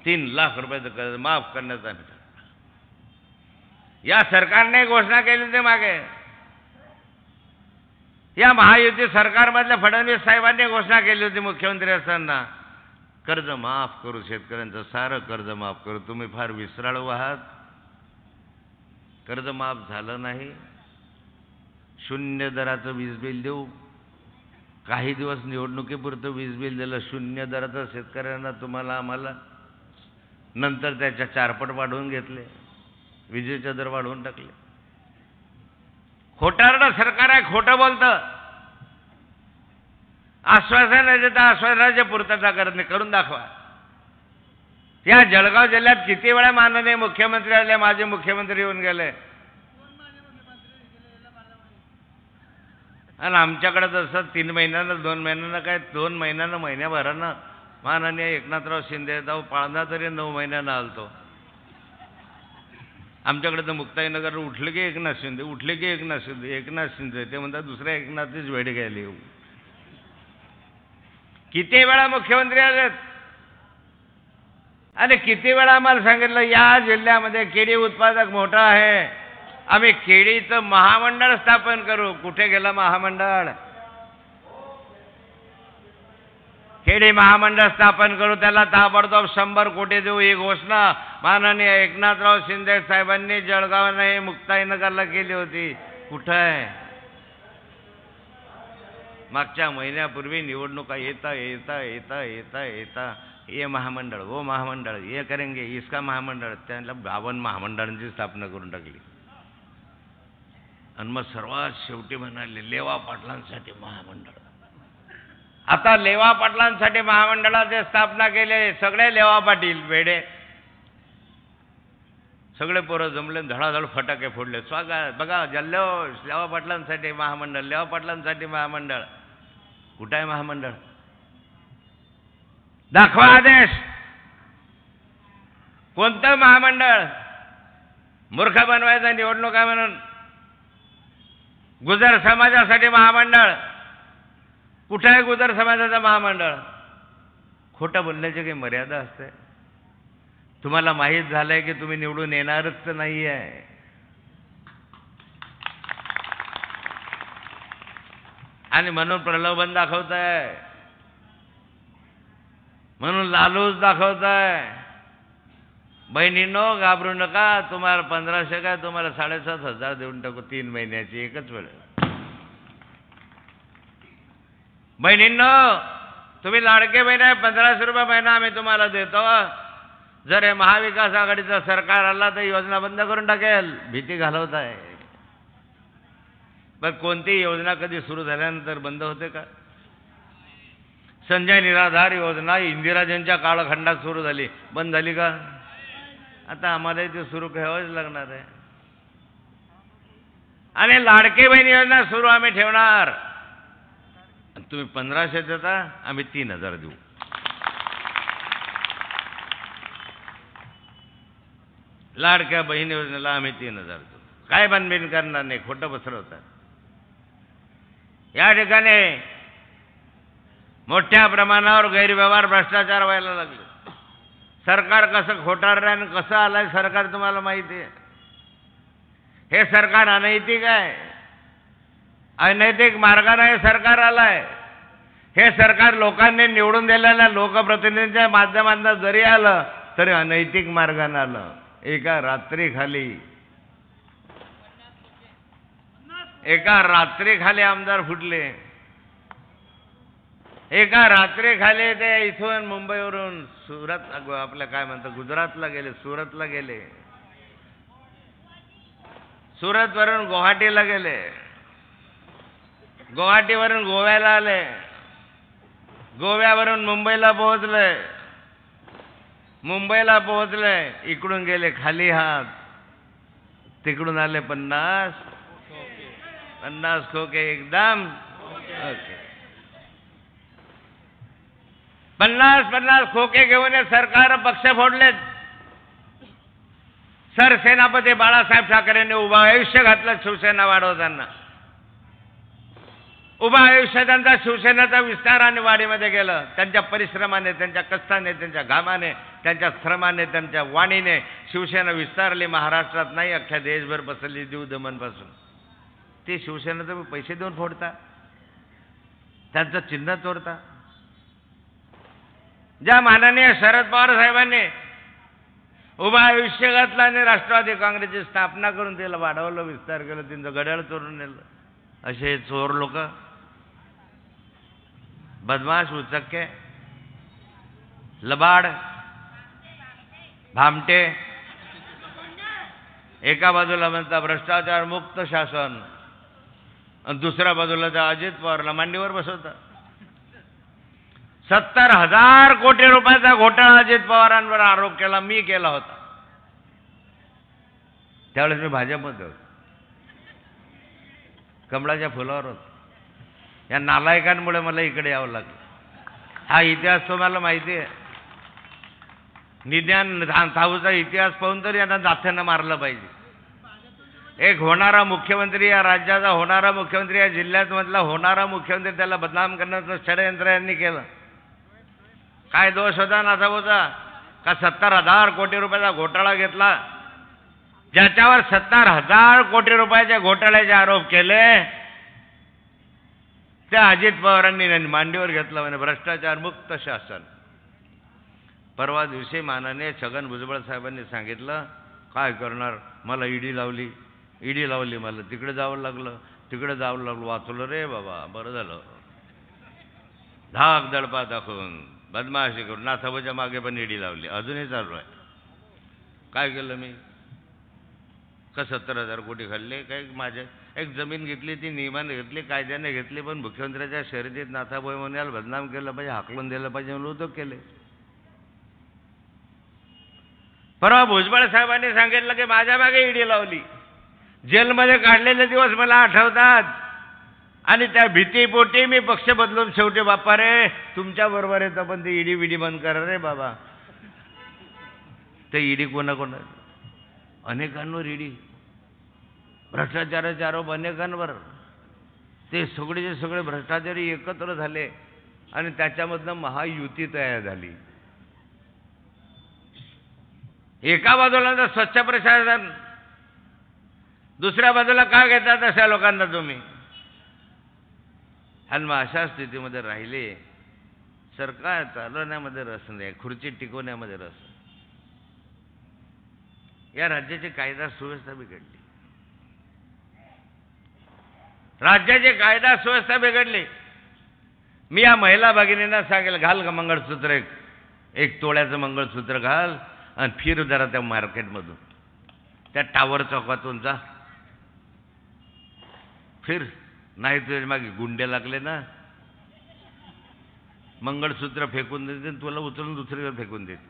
3 लाख रुपयाचं कर्ज माफ करण्याचा या सरकारने घोषणा केली होती मागे. या महायुती सरकारमधल्या फडणवीस साहेबांनी घोषणा केली होती मुख्यमंत्री असताना, कर्ज माफ करू, शेतकऱ्यांचं सारं कर्ज माफ करू. तुम्ही फार विसराळू आहात. कर्ज माफ झालं नाही. 0 दराचं वीज बिल देऊ. काही दिवस निवडणुकीपुरतं वीज बिल दिलं 0 दराचं शेतकऱ्यांना, तुम्हाला आम्हाला. नंतर त्याच्या 4पट वाढवून घेतले, विजेचे दर वाढवून टाकले. खोटारडं सरकार आहे, खोटं बोलतं. आश्वासन देता आश्वासनाची पूर्तता करत नाही. करून दाखवा. या जळगाव जिल्ह्यात किती वेळा माननीय मुख्यमंत्री आले, माजी मुख्यमंत्री येऊन गेले, आणि आमच्याकडे तसं 3 महिन्यानं 2 महिन्यानं काय 2 महिन्यानं महिन्याभरानं माननीय एकनाथराव शिंदे जाऊ पाळणा तरी 9 महिन्यानं आलतो. आमच्याकडे तर मुक्ताईनगर उठले की एकनाथ शिंदे, उठले की एकनाथ शिंदे, एकनाथ शिंदे. ते म्हणतात दुसऱ्या एकनाथचीच वेळ घ्यायला येऊ. किती वेळा मुख्यमंत्री आलेत आणि किती वेळा आम्हाला सांगितलं या जिल्ह्यामध्ये केळी उत्पादक मोठा आहे, आम्ही केळीचं महामंडळ स्थापन करू. कुठे गेलं महामंडळ? केळी महामंडळ स्थापन करू, त्याला ताबडतोब 100 कोटी देऊ. ही घोषणा माननीय एकनाथराव शिंदे साहेबांनी जळगाव नाही मुक्ताईनगरला केली होती. कुठं आहे? मागच्या महिन्यापूर्वी निवडणुका येता येता येता येता येता ये महामंडळ, वो महामंडळ, ये करेंगे, इसका महामंडळ. त्यांना 52 महामंडळांची स्थापना करून टाकली. आणि मग सर्वात शेवटी म्हणाले लेवा पाटलांसाठी महामंडळ. आता लेवा पाटलांसाठी महामंडळाची स्थापना केली. सगळे लेवा पाटील वेडे, सगळे पोरं जमले, धडाधड फटाके फोडले. स्वागत बघा जल्लोष, लेवा पाटलांसाठी महामंडळ, लेवा पाटलांसाठी महामंडळ. कुठं आहे महामंडळ? दाखवा आदेश. कोणतं महामंडळ? मूर्ख बनवायचं निवडणुका म्हणून. गुजर समाजासाठी महामंडळ. कुठं आहे गुजर समाजाचं महामंडळ? खोटं बोलण्याची काही मर्यादा असते? तुम्हाला माहीत झालंय की तुम्ही निवडून येणारच नाही आहे. आणि म्हणून प्रलोभन दाखवताय, म्हणून लालूच दाखवताय. बहिणींनो घाबरू नका. तुम्हाला 1500 काय तुम्हाला 7,500 देऊन टाकू 3 महिन्याची एकच वेळ. बहिणींनो तुम्ही लाडके बहीण आहे, 1500 रुपये महिना आम्ही तुम्हाला देतो. जर हे महाविकास आघाडीचं सरकार आला तर योजना बंद करून टाकेल. भीती घालवताय. पण कोणती योजना कधी सुरू झाल्यानंतर बंद होते का? संजय निराधार योजना इंदिराजींच्या कालखंडात सुरू झाली, बंद झाली का? आता आम्हाला ते सुरू ठेवावीच लागणार आहे. आणि लाडके बहीण योजना सुरू आम्ही ठेवणार. तुम्ही 1500 देता, आम्ही 3000 देऊ. लाडक्या बहीण योजनेला आम्ही 3000 देऊ. काय बनबिन करणार नाही, खोटं पसरवतात. या ठिकाणी मोठ्या प्रमाणावर गैरव्यवहार भ्रष्टाचार व्हायला लागले. सरकार कसं खोटारडं आणि कसं आलंय सरकार तुम्हाला माहिती आहे. हे सरकार अनैतिक आहे, अनैतिक मार्गाने हे सरकार आलंय. हे सरकार लोकांनी निवडून दिलेल्या लोकप्रतिनिधींच्या माध्यमातून जरी आलं तरी अनैतिक मार्गाने आलं. एका रात्रीखाली आमदार फुटले. एका रात्रीखाली ते इथून मुंबईवरून सुरत, आपल्या काय म्हणतात गुजरातला गेले, सुरतला गेले, सुरतवरून गुवाहाटीला गेले, गुवाहाटीवरून गोव्याला आले, गोव्यावरून मुंबईला पोहोचले, मुंबईला पोहोचले, इकडून गेले खाली हात, तिकडून आले 50 खोके एकदम ओके. 50 खोके घेऊन हे सरकार पक्ष फोडलेत. सरसेनापती बाळासाहेब ठाकरेंनी उभं आयुष्य घातलं शिवसेना वाढवताना. उभं आयुष्य त्यांचा शिवसेनेचा विस्तार आणि वाढीमध्ये गेलं. त्यांच्या परिश्रमाने, त्यांच्या कष्टाने, त्यांच्या घामाने, त्यांच्या श्रमाने, त्यांच्या वाणीने शिवसेना विस्तारली. महाराष्ट्रात नाही अख्ख्या देशभर पसरली दीव दमनपासून. ते शिवसेनेचं पैसे देऊन फोडता, त्यांचं चिन्ह तोडता. ज्या माननीय शरद पवार साहेबांनी उभं आयुष्य घातलं आणि राष्ट्रवादी काँग्रेसची स्थापना करून त्याला वाढवलं, विस्तार केलं, त्यांचं घड्याळ चोरून नेलं. असे चोर लोक, बदमाश, उचक्के, लबाड, भामटे. एका बाजूला म्हणता भ्रष्टाचार मुक्त शासन आणि दुसऱ्या बाजूला त्या अजित पवारला मांडीवर बसवता. 70,000 कोटी रुपयाचा घोटाळा अजित पवारांवर आरोप केला, मी केला होता. त्यावेळेस मी भाजपमध्ये होतो, कमळाच्या फुलावर होतो. या नालायकांमुळे मला इकडे यावं लागलं. हा इतिहास तुम्हाला माहिती आहे. निदान थाऊचा इतिहास पाहून तर यांना जाथ्यानं मारलं पाहिजे. एक होणारा मुख्यमंत्री, या राज्याचा होणारा मुख्यमंत्री, या जिल्ह्यात मधला होणारा मुख्यमंत्री, त्याला बदनाम करण्याचं षडयंत्र यांनी केलं. काय दोष होता नाथाभाऊचा? का 70,000 कोटी रुपयाचा घोटाळा घेतला. ज्याच्यावर 70,000 कोटी रुपयाच्या घोटाळ्याचे आरोप केले त्या अजित पवारांनी मांडीवर घेतला म्हणे भ्रष्टाचार मुक्त शासन. परवा दिवशी माननीय छगन भुजबळ साहेबांनी सांगितलं, काय करणार, मला ईडी लावली मला, तिकडे जावं लागलं. वाचलो रे बाबा, बरं झालं. धाक दडपा दाखवून बदमाशी करून नाथाभाऊच्या मागे पण ईडी लावली, अजूनही चालू आहे. काय केलं मी? का 70,000 कोटी खाल्ले? काय माझ्या एक जमीन घेतली, ती नियमाने घेतली, कायद्याने घेतली, पण मुख्यमंत्र्याच्या शर्यतीत नाथाभाऊ म्हणाल बदनाम केलं पाहिजे, हाकलून दिलं पाहिजे म्हणून उद्योग केले. परवा भुजबळ साहेबांनी सांगितलं की माझ्या मागे ईडी लावली. जेलमध्ये काढलेले दिवस मला आठवतात आणि त्या भीतीपोटी मी पक्ष बदलून शेवटी बाप्पा रे तुमच्या बरोबर येतं, पण ते ईडी विडी बंद करा रे बाबा. ते ईडी कोणाकोणा, अनेकांवर ईडी, भ्रष्टाचाराचे आरोप अनेकांवर. ते सगळेचे सगळे भ्रष्टाचारी एकत्र झाले आणि त्याच्यामधनं महायुती तयार झाली. एका बाजूला तर स्वच्छ प्रशासन, दुसऱ्या बाजूला का घेतात अशा लोकांना तुम्ही? आणि मग अशा स्थितीमध्ये राहिले. सरकार चालवण्यामध्ये रस नाही, खुर्ची टिकवण्यामध्ये रस. या राज्याची कायदा सुव्यवस्था बिघडली. राज्याची कायदा सुव्यवस्था बिघडली. मी या महिला भगिनींना सांगेल, घाल का मंगळसूत्र, एक तोळ्याचं मंगळसूत्र घाल आणि फिर जरा त्या मार्केटमधून, त्या टावर चौकातून जा, फिर. नाही तुझ्या मागे गुंडे लागले ना, मंगळसूत्र फेकून देते, तुला उचलून दुसरीकडे फेकून देते.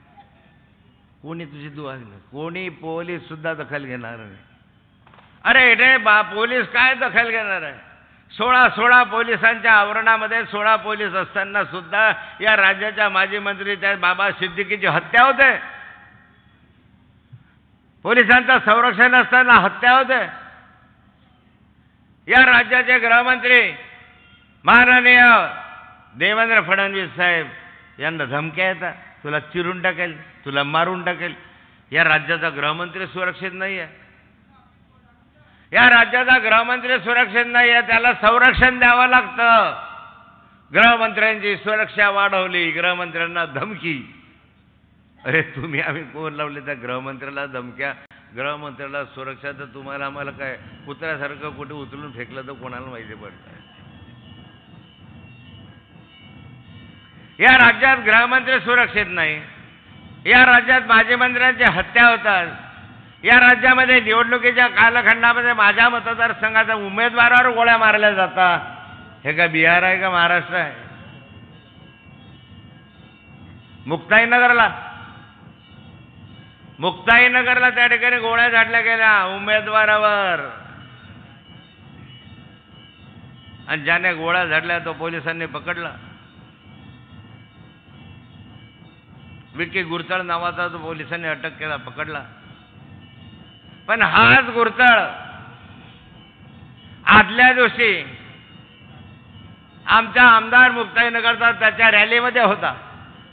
कोणी तुझी दुआ नाही, कोणी पोलीस सुद्धा दखल घेणार नाही. अरे रे बा, पोलीस काय दखल घेणार आहे? 16 पोलिसांच्या आवरणामध्ये 16 पोलीस असताना सुद्धा या राज्याच्या माजी मंत्री त्या बाबा सिद्दीकीची हत्या होते. पोलिसांचं संरक्षण असताना हत्या होते. या राज्याचे गृहमंत्री माननीय देवेंद्र फडणवीस साहेब यांना धमक्या येतात, तुला चिरून टाकेल, तुला मारून टाकेल. या राज्याचा गृहमंत्री सुरक्षित नाही आहे. या राज्याचा गृहमंत्री सुरक्षित नाही आहे, त्याला संरक्षण द्यावं लागतं. गृहमंत्र्यांची सुरक्षा वाढवली, गृहमंत्र्यांना धमकी. अरे तुम्ही आम्ही कोण लावले त्या गृहमंत्र्याला धमक्या? गृहमंत्र्याला सुरक्षा तर तुम्हाला आम्हाला काय कुत्र्यासारखं कुठे उचलून फेकलं तर कोणाला माहिती पडतं? या राज्यात गृहमंत्री सुरक्षित नाही. या राज्यात माजी मंत्र्यांची हत्या होतात. या राज्यामध्ये निवडणुकीच्या कालखंडामध्ये माझ्या मतदारसंघाच्या उमेदवारावर गोळ्या मारल्या जातात. हे काय बिहार आहे का महाराष्ट्र आहे? मुक्ताईनगरला मुक्ताईनगरला त्या ठिकाणी गोळ्या झाडल्या गेल्या उमेदवारावर, आणि ज्याने गोळ्या झाडल्या तो पोलिसांनी पकडला. विकी गुरतळ नावाचा तो पोलिसांनी अटक केला, पकडला. पण हाच गुरतळ आदल्या दिवशी आमचा आमदार मुक्ताईनगरचा त्याच्या रॅलीमध्ये होता.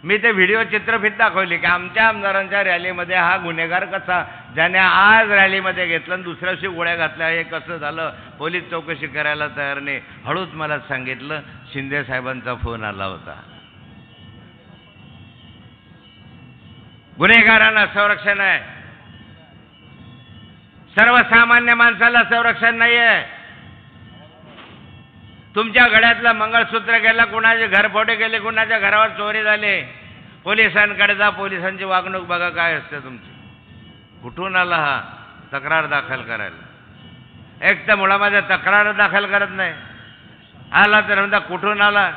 मी ते व्हिडिओ चित्रफित दाखवली की आमच्या आमदारांच्या रॅलीमध्ये हा गुन्हेगार कसा, ज्याने आज रॅलीमध्ये घेतलं आणि दुसऱ्या दिवशी गोळ्या घातल्या, हे कसं झालं, पोलीस चौकशी करायला तयार नाही. हळूच मला सांगितलं शिंदे साहेबांचा फोन आला होता. गुन्हेगारांना संरक्षण आहे, सर्वसामान्य माणसाला संरक्षण नाही आहे. तुमच्या गळ्यातलं मंगळसूत्र गेलं, कुणाचे घरफोडे गेले, कुणाच्या घरावर चोरी झाले, पोलिसांकडे जा, पोलिसांची वागणूक बघा काय असते तुमची. कुठून आला हा तक्रार दाखल करायला? एक तर मुळामध्ये तक्रार दाखल करत नाही, आला तर म्हणता कुठून आला,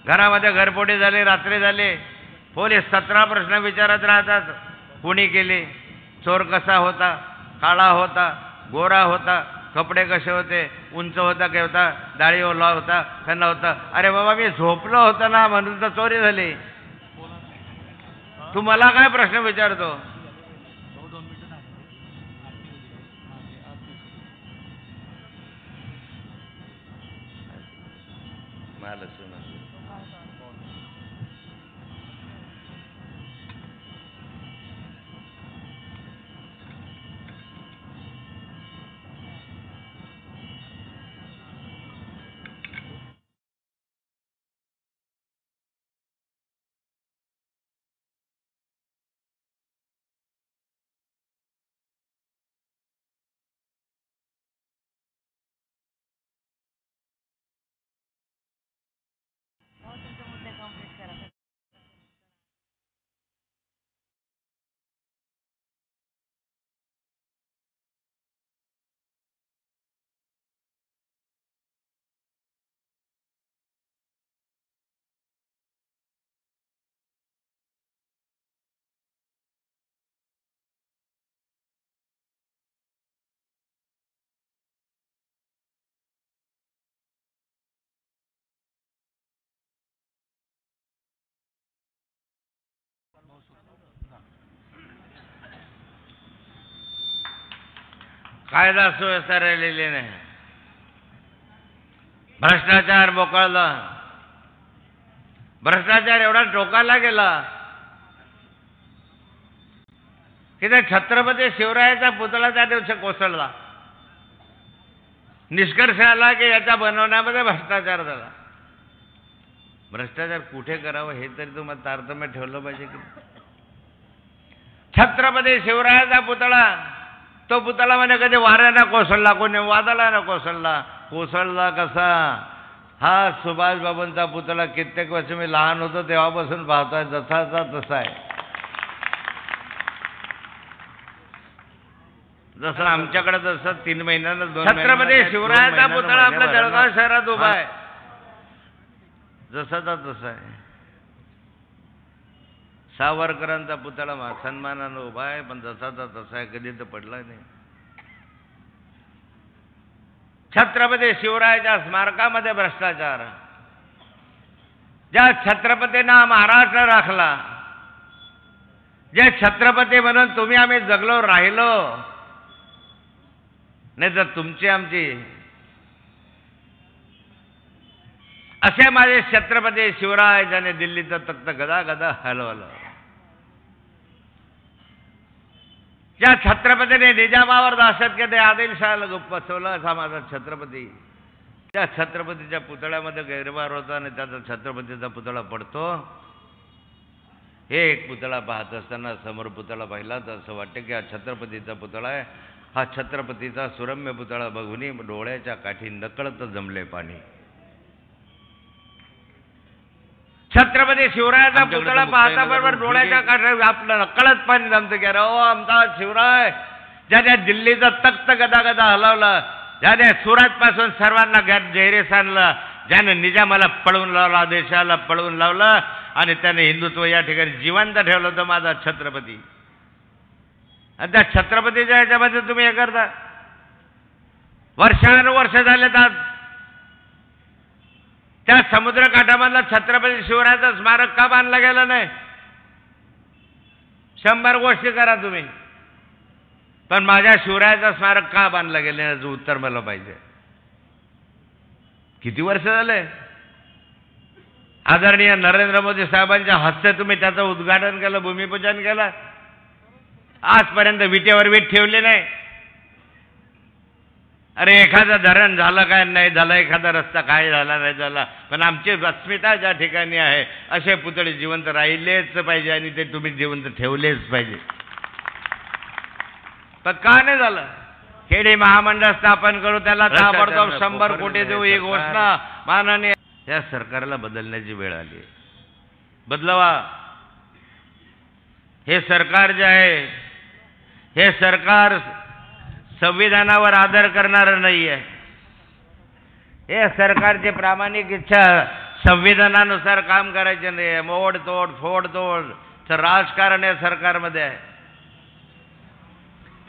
घरामध्ये घरफोडी झाली, रात्री झाली, पोलीस 17 प्रश्न विचारत राहतात. कुणी केली, चोर कसा होता, काळा होता, गोरा होता, कपडे कसे होते, उंच होता की होता, दाढी ओला होता का नव्हता. अरे बाबा मी झोपलो होतो ना म्हणून तर चोरी झाली. तू मला काय प्रश्न विचारतो? मला सुना कायदा सुव्यवस्था राहिलेली नाही, भ्रष्टाचार बोकाळला. भ्रष्टाचार एवढा टोकाला गेला की त्या छत्रपती शिवरायाचा पुतळा त्या दिवशी कोसळला. निष्कर्ष आला की याच्या बनवण्यामध्ये भ्रष्टाचार झाला. भ्रष्टाचार कुठे करावं हे तरी तुम्हाला तारतम्य ठेवलं पाहिजे की. छत्रपती शिवरायाचा पुतळा, तो पुतळा म्हणजे कधी वाऱ्यानं कोसळला, कोणी वादळानं कोसळला. कोसळला कसा? हा सुभाष बाबूंचा पुतळा कित्येक वर्ष मी लहान होतो तेव्हापासून पाहतोय, जसाचा तसा आहे. जसं आमच्याकडे जसं 3 महिन्यानं 2 छत्रपती शिवरायाचा पुतळा आपल्या जळगाव शहरात उभा आहे, जसाचा तसा आहे. सावरकरांचा पुतळा सन्मानानं उभा आहे, पण जसाचा तसा आहे, कधी तर पडला नाही. छत्रपती शिवरायाच्या स्मारकामध्ये भ्रष्टाचार. ज्या छत्रपतींना महाराष्ट्र राखला, जे छत्रपती म्हणून तुम्ही आम्ही जगलो राहिलो, नाही तर तुमची आमची, असे माझे छत्रपती शिवराय ज्याने दिल्लीचं तख्त गदा गदा हलवलं, ज्या छत्रपतीने निजामावर दाशत केले, आदिलशहाला बसवलं, असा माझा छत्रपती. त्या छत्रपतीच्या पुतळ्यामध्ये गैरवार होता आणि त्याचा छत्रपतीचा पुतळा पडतो. हे एक पुतळा पाहत असताना समोर पुतळा पाहिला तर असं वाटतं की हा छत्रपतीचा पुतळा आहे. हा छत्रपतीचा सुरम्य पुतळा बघून डोळ्याच्या काठी नकळत जमले पाणी. छत्रपती शिवरायाचा पुतळा पाहता बरोबर डोळ्याच्या काठावर आपलं नकळत पाणी जमतं की अरे ओ आमचा शिवराय, ज्याने दिल्लीचं तख्त गदा गदा हलवलं, ज्याने सुरतपासून सर्वांना जैरेस आणलं, ज्याने निजामाला पळवून लावला, देशाला पळवून लावलं आणि त्याने हिंदुत्व या ठिकाणी जिवंत ठेवलं होतं, माझा छत्रपती. आणि त्या छत्रपतीच्या ह्याच्यामध्ये तुम्ही हे करता. वर्षानुवर्ष झालेत आज त्या समुद्रकाठामधलं छत्रपती शिवरायाचं स्मारक का बांधलं गेलं नाही? 100 गोष्टी करा तुम्ही, पण माझ्या शिवरायाचं स्मारक का बांधलं गेलं याचं उत्तर मला पाहिजे. किती वर्ष झाले? आदरणीय नरेंद्र मोदी साहेबांच्या हस्ते तुम्ही त्याचं उद्घाटन केलं, भूमिपूजन केलं. आजपर्यंत विटेवर वीट ठेवली नाही. अरे एखादं धरण झालं काय नाही झालं, एखादा रस्ता काय झाला नाही झाला, पण आमची अस्मिता ज्या ठिकाणी आहे असे पुतळे जिवंत राहिलेच पाहिजे आणि ते तुम्ही जिवंत ठेवलेच पाहिजे. पण का नाही झालं? खेडी महामंडळ स्थापन करू, त्याला ताबडतोब 100 कोटी देऊ ही घोषणा माननीय त्या सरकारला बदलण्याची वेळ आली. बदलावा. हे सरकार जे आहे हे सरकार संविधानावर आदर करणारं नाही आहे. हे सरकारची प्रामाणिक इच्छा संविधानानुसार काम करायचे नाही आहे. मोडतोड फोडतोड राजकारण या सरकारमध्ये आहे.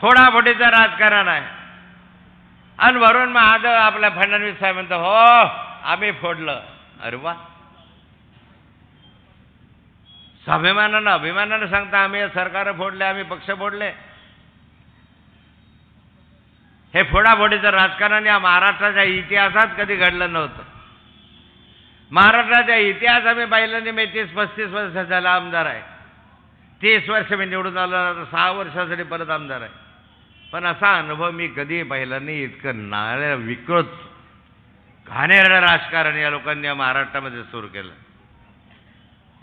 फोडाफोडीचं राजकारण आहे. आणि वरून मग आज आपल्या फडणवीस साहेब म्हणतो हो आम्ही फोडलं. अरे वा, स्वाभिमानानं अभिमानानं सांगता आम्ही सरकार फोडले, आम्ही पक्ष फोडले. हे फोडाफोडीचं राजकारण या महाराष्ट्राच्या इतिहासात कधी घडलं नव्हतं. महाराष्ट्राच्या इतिहास आम्ही पाहिलं नाही. मी 30-35 वर्ष झाला आमदार आहे. 30 वर्ष मी निवडून आलो, 6 वर्षासाठी परत आमदार आहे. पण असा अनुभव मी कधी पाहिला नाही. इतकं नाळ्या विकृत घाणेरडं राजकारण या लोकांनी या महाराष्ट्रामध्ये सुरू केलं.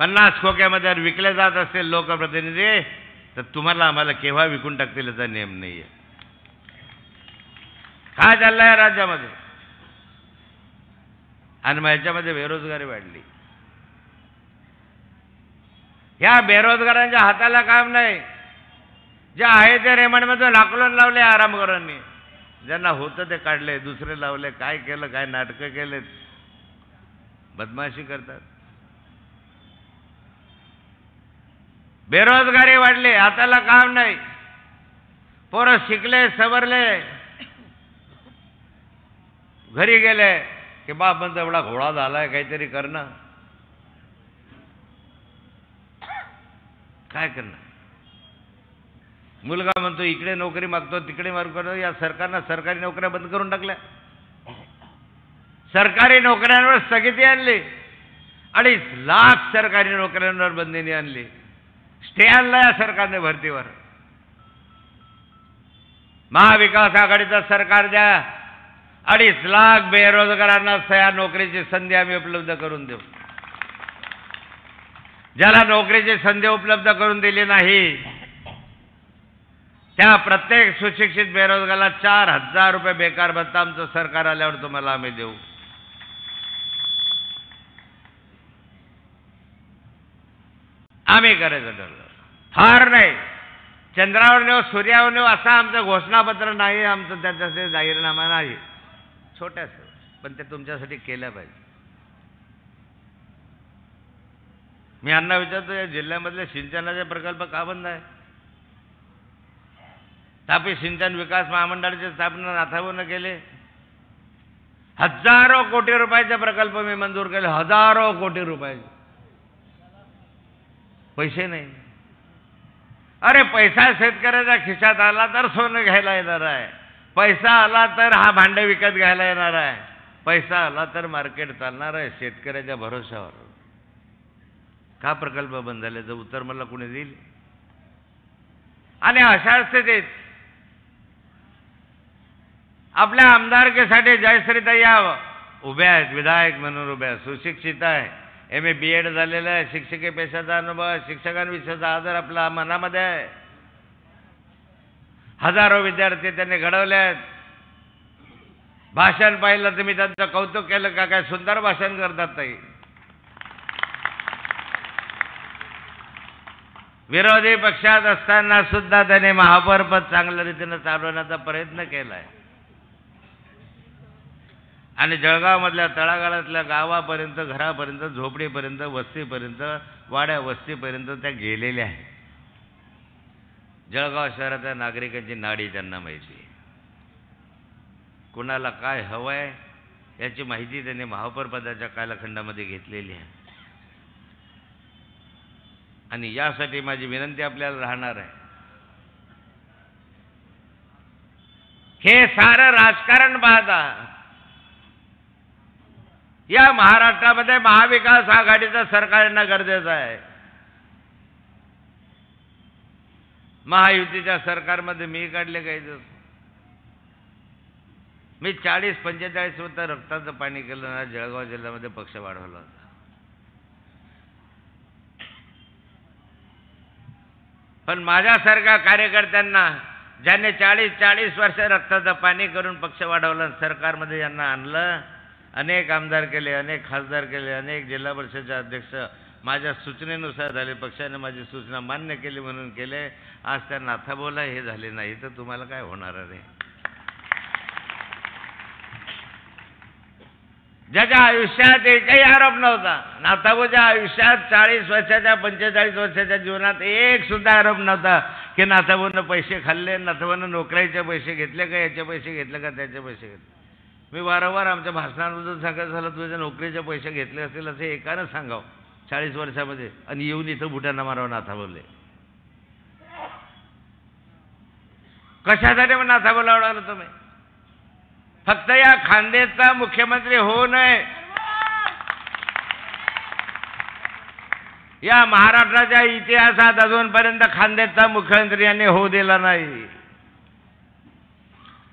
50 खोक्यामध्ये विकले जात असतील लोकप्रतिनिधी तर तुम्हाला आम्हाला केव्हा विकून टाकतील याचा नियम नाही आहे. काय चाललंय या राज्यामध्ये? आणि मग याच्यामध्ये बेरोजगारी वाढली. या बेरोजगारांच्या हाताला काम नाही. जे आहे ते रेमंडमध्ये लाकलून लावले आरामखोरांनी. ज्यांना होतं ते काढले, दुसरे लावले. काय केलं? काय नाटकं केलेत, बदमाशी करतात. बेरोजगारी वाढली, हाताला काम नाही. पोरं शिकले सवरले, घरी गेले की बाप म्हणतो एवढा घोडा झालाय काहीतरी करणं. काय करणार? मुलगा म्हणतो इकडे नोकरी मागतो तिकडे मागतो. या सरकारनं सरकारी नोकऱ्या बंद करून टाकल्या. सरकारी नोकऱ्यांवर स्थगिती आणली. 2.5 लाख सरकारी नोकऱ्यांवर बंदिनी आणली. स्टे आणला या सरकारने भरतीवर. महाविकास आघाडीचं सरकार द्या, 2.5 लाख बेरोजगारांना या नोकरीची संधी आम्ही उपलब्ध करून देऊ. ज्याला नोकरीची संधी उपलब्ध करून दिली नाही त्या प्रत्येक सुशिक्षित बेरोजगाराला 4,000 रुपये बेकार भत्ता आमचं सरकार आल्यावर तुम्हाला आम्ही देऊ. आम्ही करायचं ठरलं. फार नाही, चंद्रावर नेऊ सूर्यावर नेऊ असं आमचं घोषणापत्र नाही, आमचं त्याच्यासाठी जाहीरनामा नाही. छोट्यासं, पण ते तुमच्यासाठी केलं पाहिजे. मी यांना विचारतो या जिल्ह्यामधले सिंचनाचे प्रकल्प का बंद आहे? तापी सिंचन विकास महामंडळाची स्थापना नाथाभाऊने केले. हजारो कोटी रुपयाचे प्रकल्प मी मंजूर केले. हजारो कोटी रुपयाचे. पैसे नाही. अरे पैसा शेतकऱ्याच्या खिशात आला तर सोनं घ्यायला येणार आहे. पैसा आला तर हा भांडे विकत घ्यायला येणार आहे. पैसा आला तर मार्केट चालणार आहे. शेतकऱ्याच्या भरोशावर का प्रकल्प बंद झाल्याचं उत्तर मला कोणी देईल? आणि अशा स्थितीत आपल्या आमदारकीसाठी जयश्रीताई उभ्या आहेत. विधायक म्हणून उभ्या, सुशिक्षित आहे, MA BEd झालेलं आहे, शिक्षकी पेशाचा अनुभव, शिक्षकांविषयीचा आदर आपल्या मनामध्ये आहे. हजारो विद्यार्थी त्यांनी घडवले आहेत. भाषण पाहिलं तुम्ही त्यांचं कौतुक केलं का? काय सुंदर भाषण करतात ताई. विरोधी पक्षात असताना सुद्धा त्याने महापौरपद चांगल्या रीतीने चालवण्याचा प्रयत्न केला आहे. आणि जळगावमधल्या तळागाळातल्या गावापर्यंत, घरापर्यंत, झोपडीपर्यंत, वस्तीपर्यंत, वाड्या वस्तीपर्यंत त्या गेलेल्या आहेत. जळगाव शहराच्या नागरिकांची नाडी त्यांना माहिती आहे. कुणाला काय हवं आहे याची माहिती त्यांनी महापौर पदाच्या कालखंडामध्ये घेतलेली आहे. आणि यासाठी माझी विनंती आपल्याला राहणार आहे, हे सारं राजकारण पाहता या महाराष्ट्रामध्ये महाविकास आघाडीचं सरकार येणं गरजेचं आहे. महायुतीच्या सरकारमध्ये मी काढले काही दिवस, मी 40-45 वर्ष रक्ताचं पाणी केलं ना, जळगाव जिल्ह्यामध्ये पक्ष वाढवला होता. पण माझ्यासारख्या कार्यकर्त्यांना ज्यांनी 40 वर्ष रक्ताचं पाणी करून पक्ष वाढवला, सरकारमध्ये यांना आणलं, अनेक आमदार केले, अनेक खासदार केले, अनेक जिल्हा परिषदेचे अध्यक्ष माझ्या सूचनेनुसार झाले, पक्षाने माझी सूचना मान्य केली म्हणून केले. आज त्या नाथाभाऊला हे झाले नाही तर तुम्हाला काय होणार आहे? ज्याच्या आयुष्यात एकही आरोप नव्हता, नाथाभाऊच्या आयुष्यात 40 वर्षाच्या 45 वर्षाच्या जीवनात एक सुद्धा आरोप नव्हता की नाथाभाऊनं पैसे खाल्ले, नाथाभाऊनं नोकरीचे पैसे घेतले का, याचे पैसे घेतले का, त्याचे पैसे घेतले. मी वारंवार आमच्या भाषणांमधून सांगत झालं, तुझ्या नोकरीचे पैसे घेतले असतील असे एकानं सांगावं 40 वर्षामध्ये, आणि येऊन इथं बुटांना मारावं नाथाभाऊले. कशासाठी मग नाथाभाऊला आवडालं तुम्ही? फक्त या खानदेशचा मुख्यमंत्री होऊ नये, या महाराष्ट्राच्या इतिहासात अजूनपर्यंत खानदेशचा मुख्यमंत्री यांनी होऊ दिला नाही.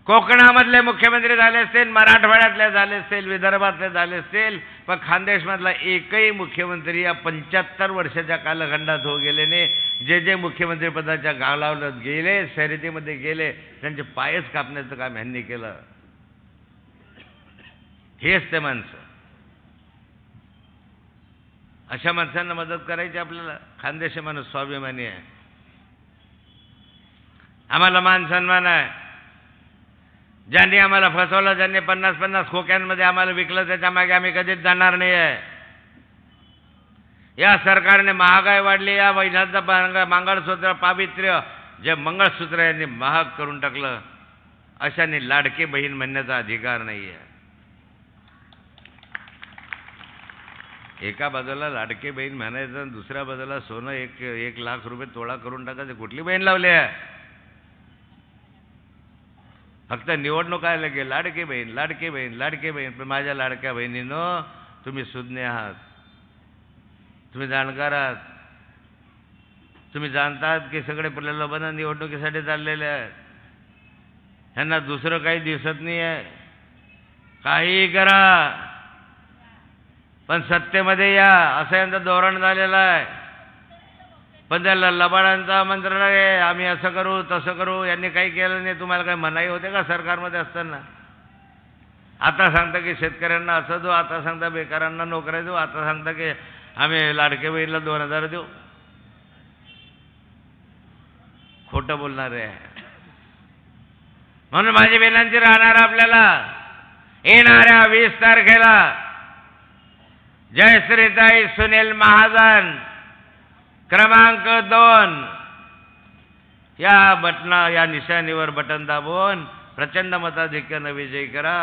कोकणामधले मुख्यमंत्री झाले असतील, मराठवाड्यातले झाले असतील, विदर्भातले झाले असतील, पण खानदेशमधला एकही मुख्यमंत्री या 75 वर्षाच्या कालखंडात होऊ गेले नाही. जे जे मुख्यमंत्री पदाच्या गालावत गेले, शर्यतीमध्ये गेले, त्यांचे पायच कापण्याचं काम यांनी केलं. हेच ते माणसं. अशा माणसांना मदत करायची आपल्याला. खानदेशी माणूस स्वाभिमानी आहे, आम्हाला मान सन्मान आहे. ज्यांनी आम्हाला फसवलं, ज्यांनी 50-50 खोक्यांमध्ये आम्हाला विकलं, त्याच्या मागे आम्ही कधीच जाणार नाही आहे. या सरकारने महागाई वाढली, या महिलांचं मंगळसूत्र पावित्र्य जे मंगळसूत्र यांनी महाग करून टाकलं. अशाने लाडकी बहीण म्हणण्याचा अधिकार नाही आहे. एका बाजूला लाडकी बहीण म्हणायचं आणि दुसऱ्या बाजूला सोनं 1 लाख रुपये तोळा करून टाकायचं. कुठली बहीण लावली आहे? फक्त निवडणूक आल्या की लाडकी बहीण, लाडकी बहीण, लाडकी बहीण. पण माझ्या लाडक्या बहिणींनो, तुम्ही सुज्ञ आहात, तुम्ही जाणकार आहात, तुम्ही जाणतात की सगळे प्रलोभन निवडणुकीसाठी चाललेले आहेत. ह्यांना दुसरं काही दिसत नाही आहे. काही करा पण सत्तेमध्ये या, असं यांचं धोरण झालेलं आहे. पण त्याला लबाडांचा मंत्र आहे, आम्ही असं करू तसं करू. यांनी काही केलं नाही. तुम्हाला काही मनाई होते का सरकारमध्ये असताना? आता सांगता की शेतकऱ्यांना असं देऊ, आता सांगता बेकारांना नोकऱ्या देऊ, आता सांगता की आम्ही लाडके बहिणीला 2000 देऊ. खोटं बोलणारे आहे. म्हणून माझी विनंती राहणार आपल्याला, येणाऱ्या 20 तारखेला जयश्रीताई सुनील महाजन क्रमांक 2 या निशाणीवर बटन दाबून प्रचंड मताधिक्याने विजयी करा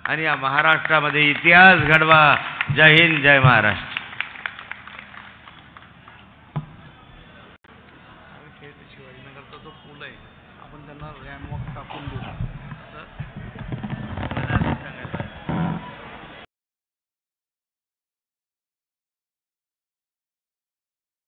आणि या महाराष्ट्रामध्ये इतिहास घडवा. जय हिंद, जय महाराष्ट्र. शिवाजीनगरचा जो पूल आहे, आपण त्यांना रॅनवॉक टाकून देऊ.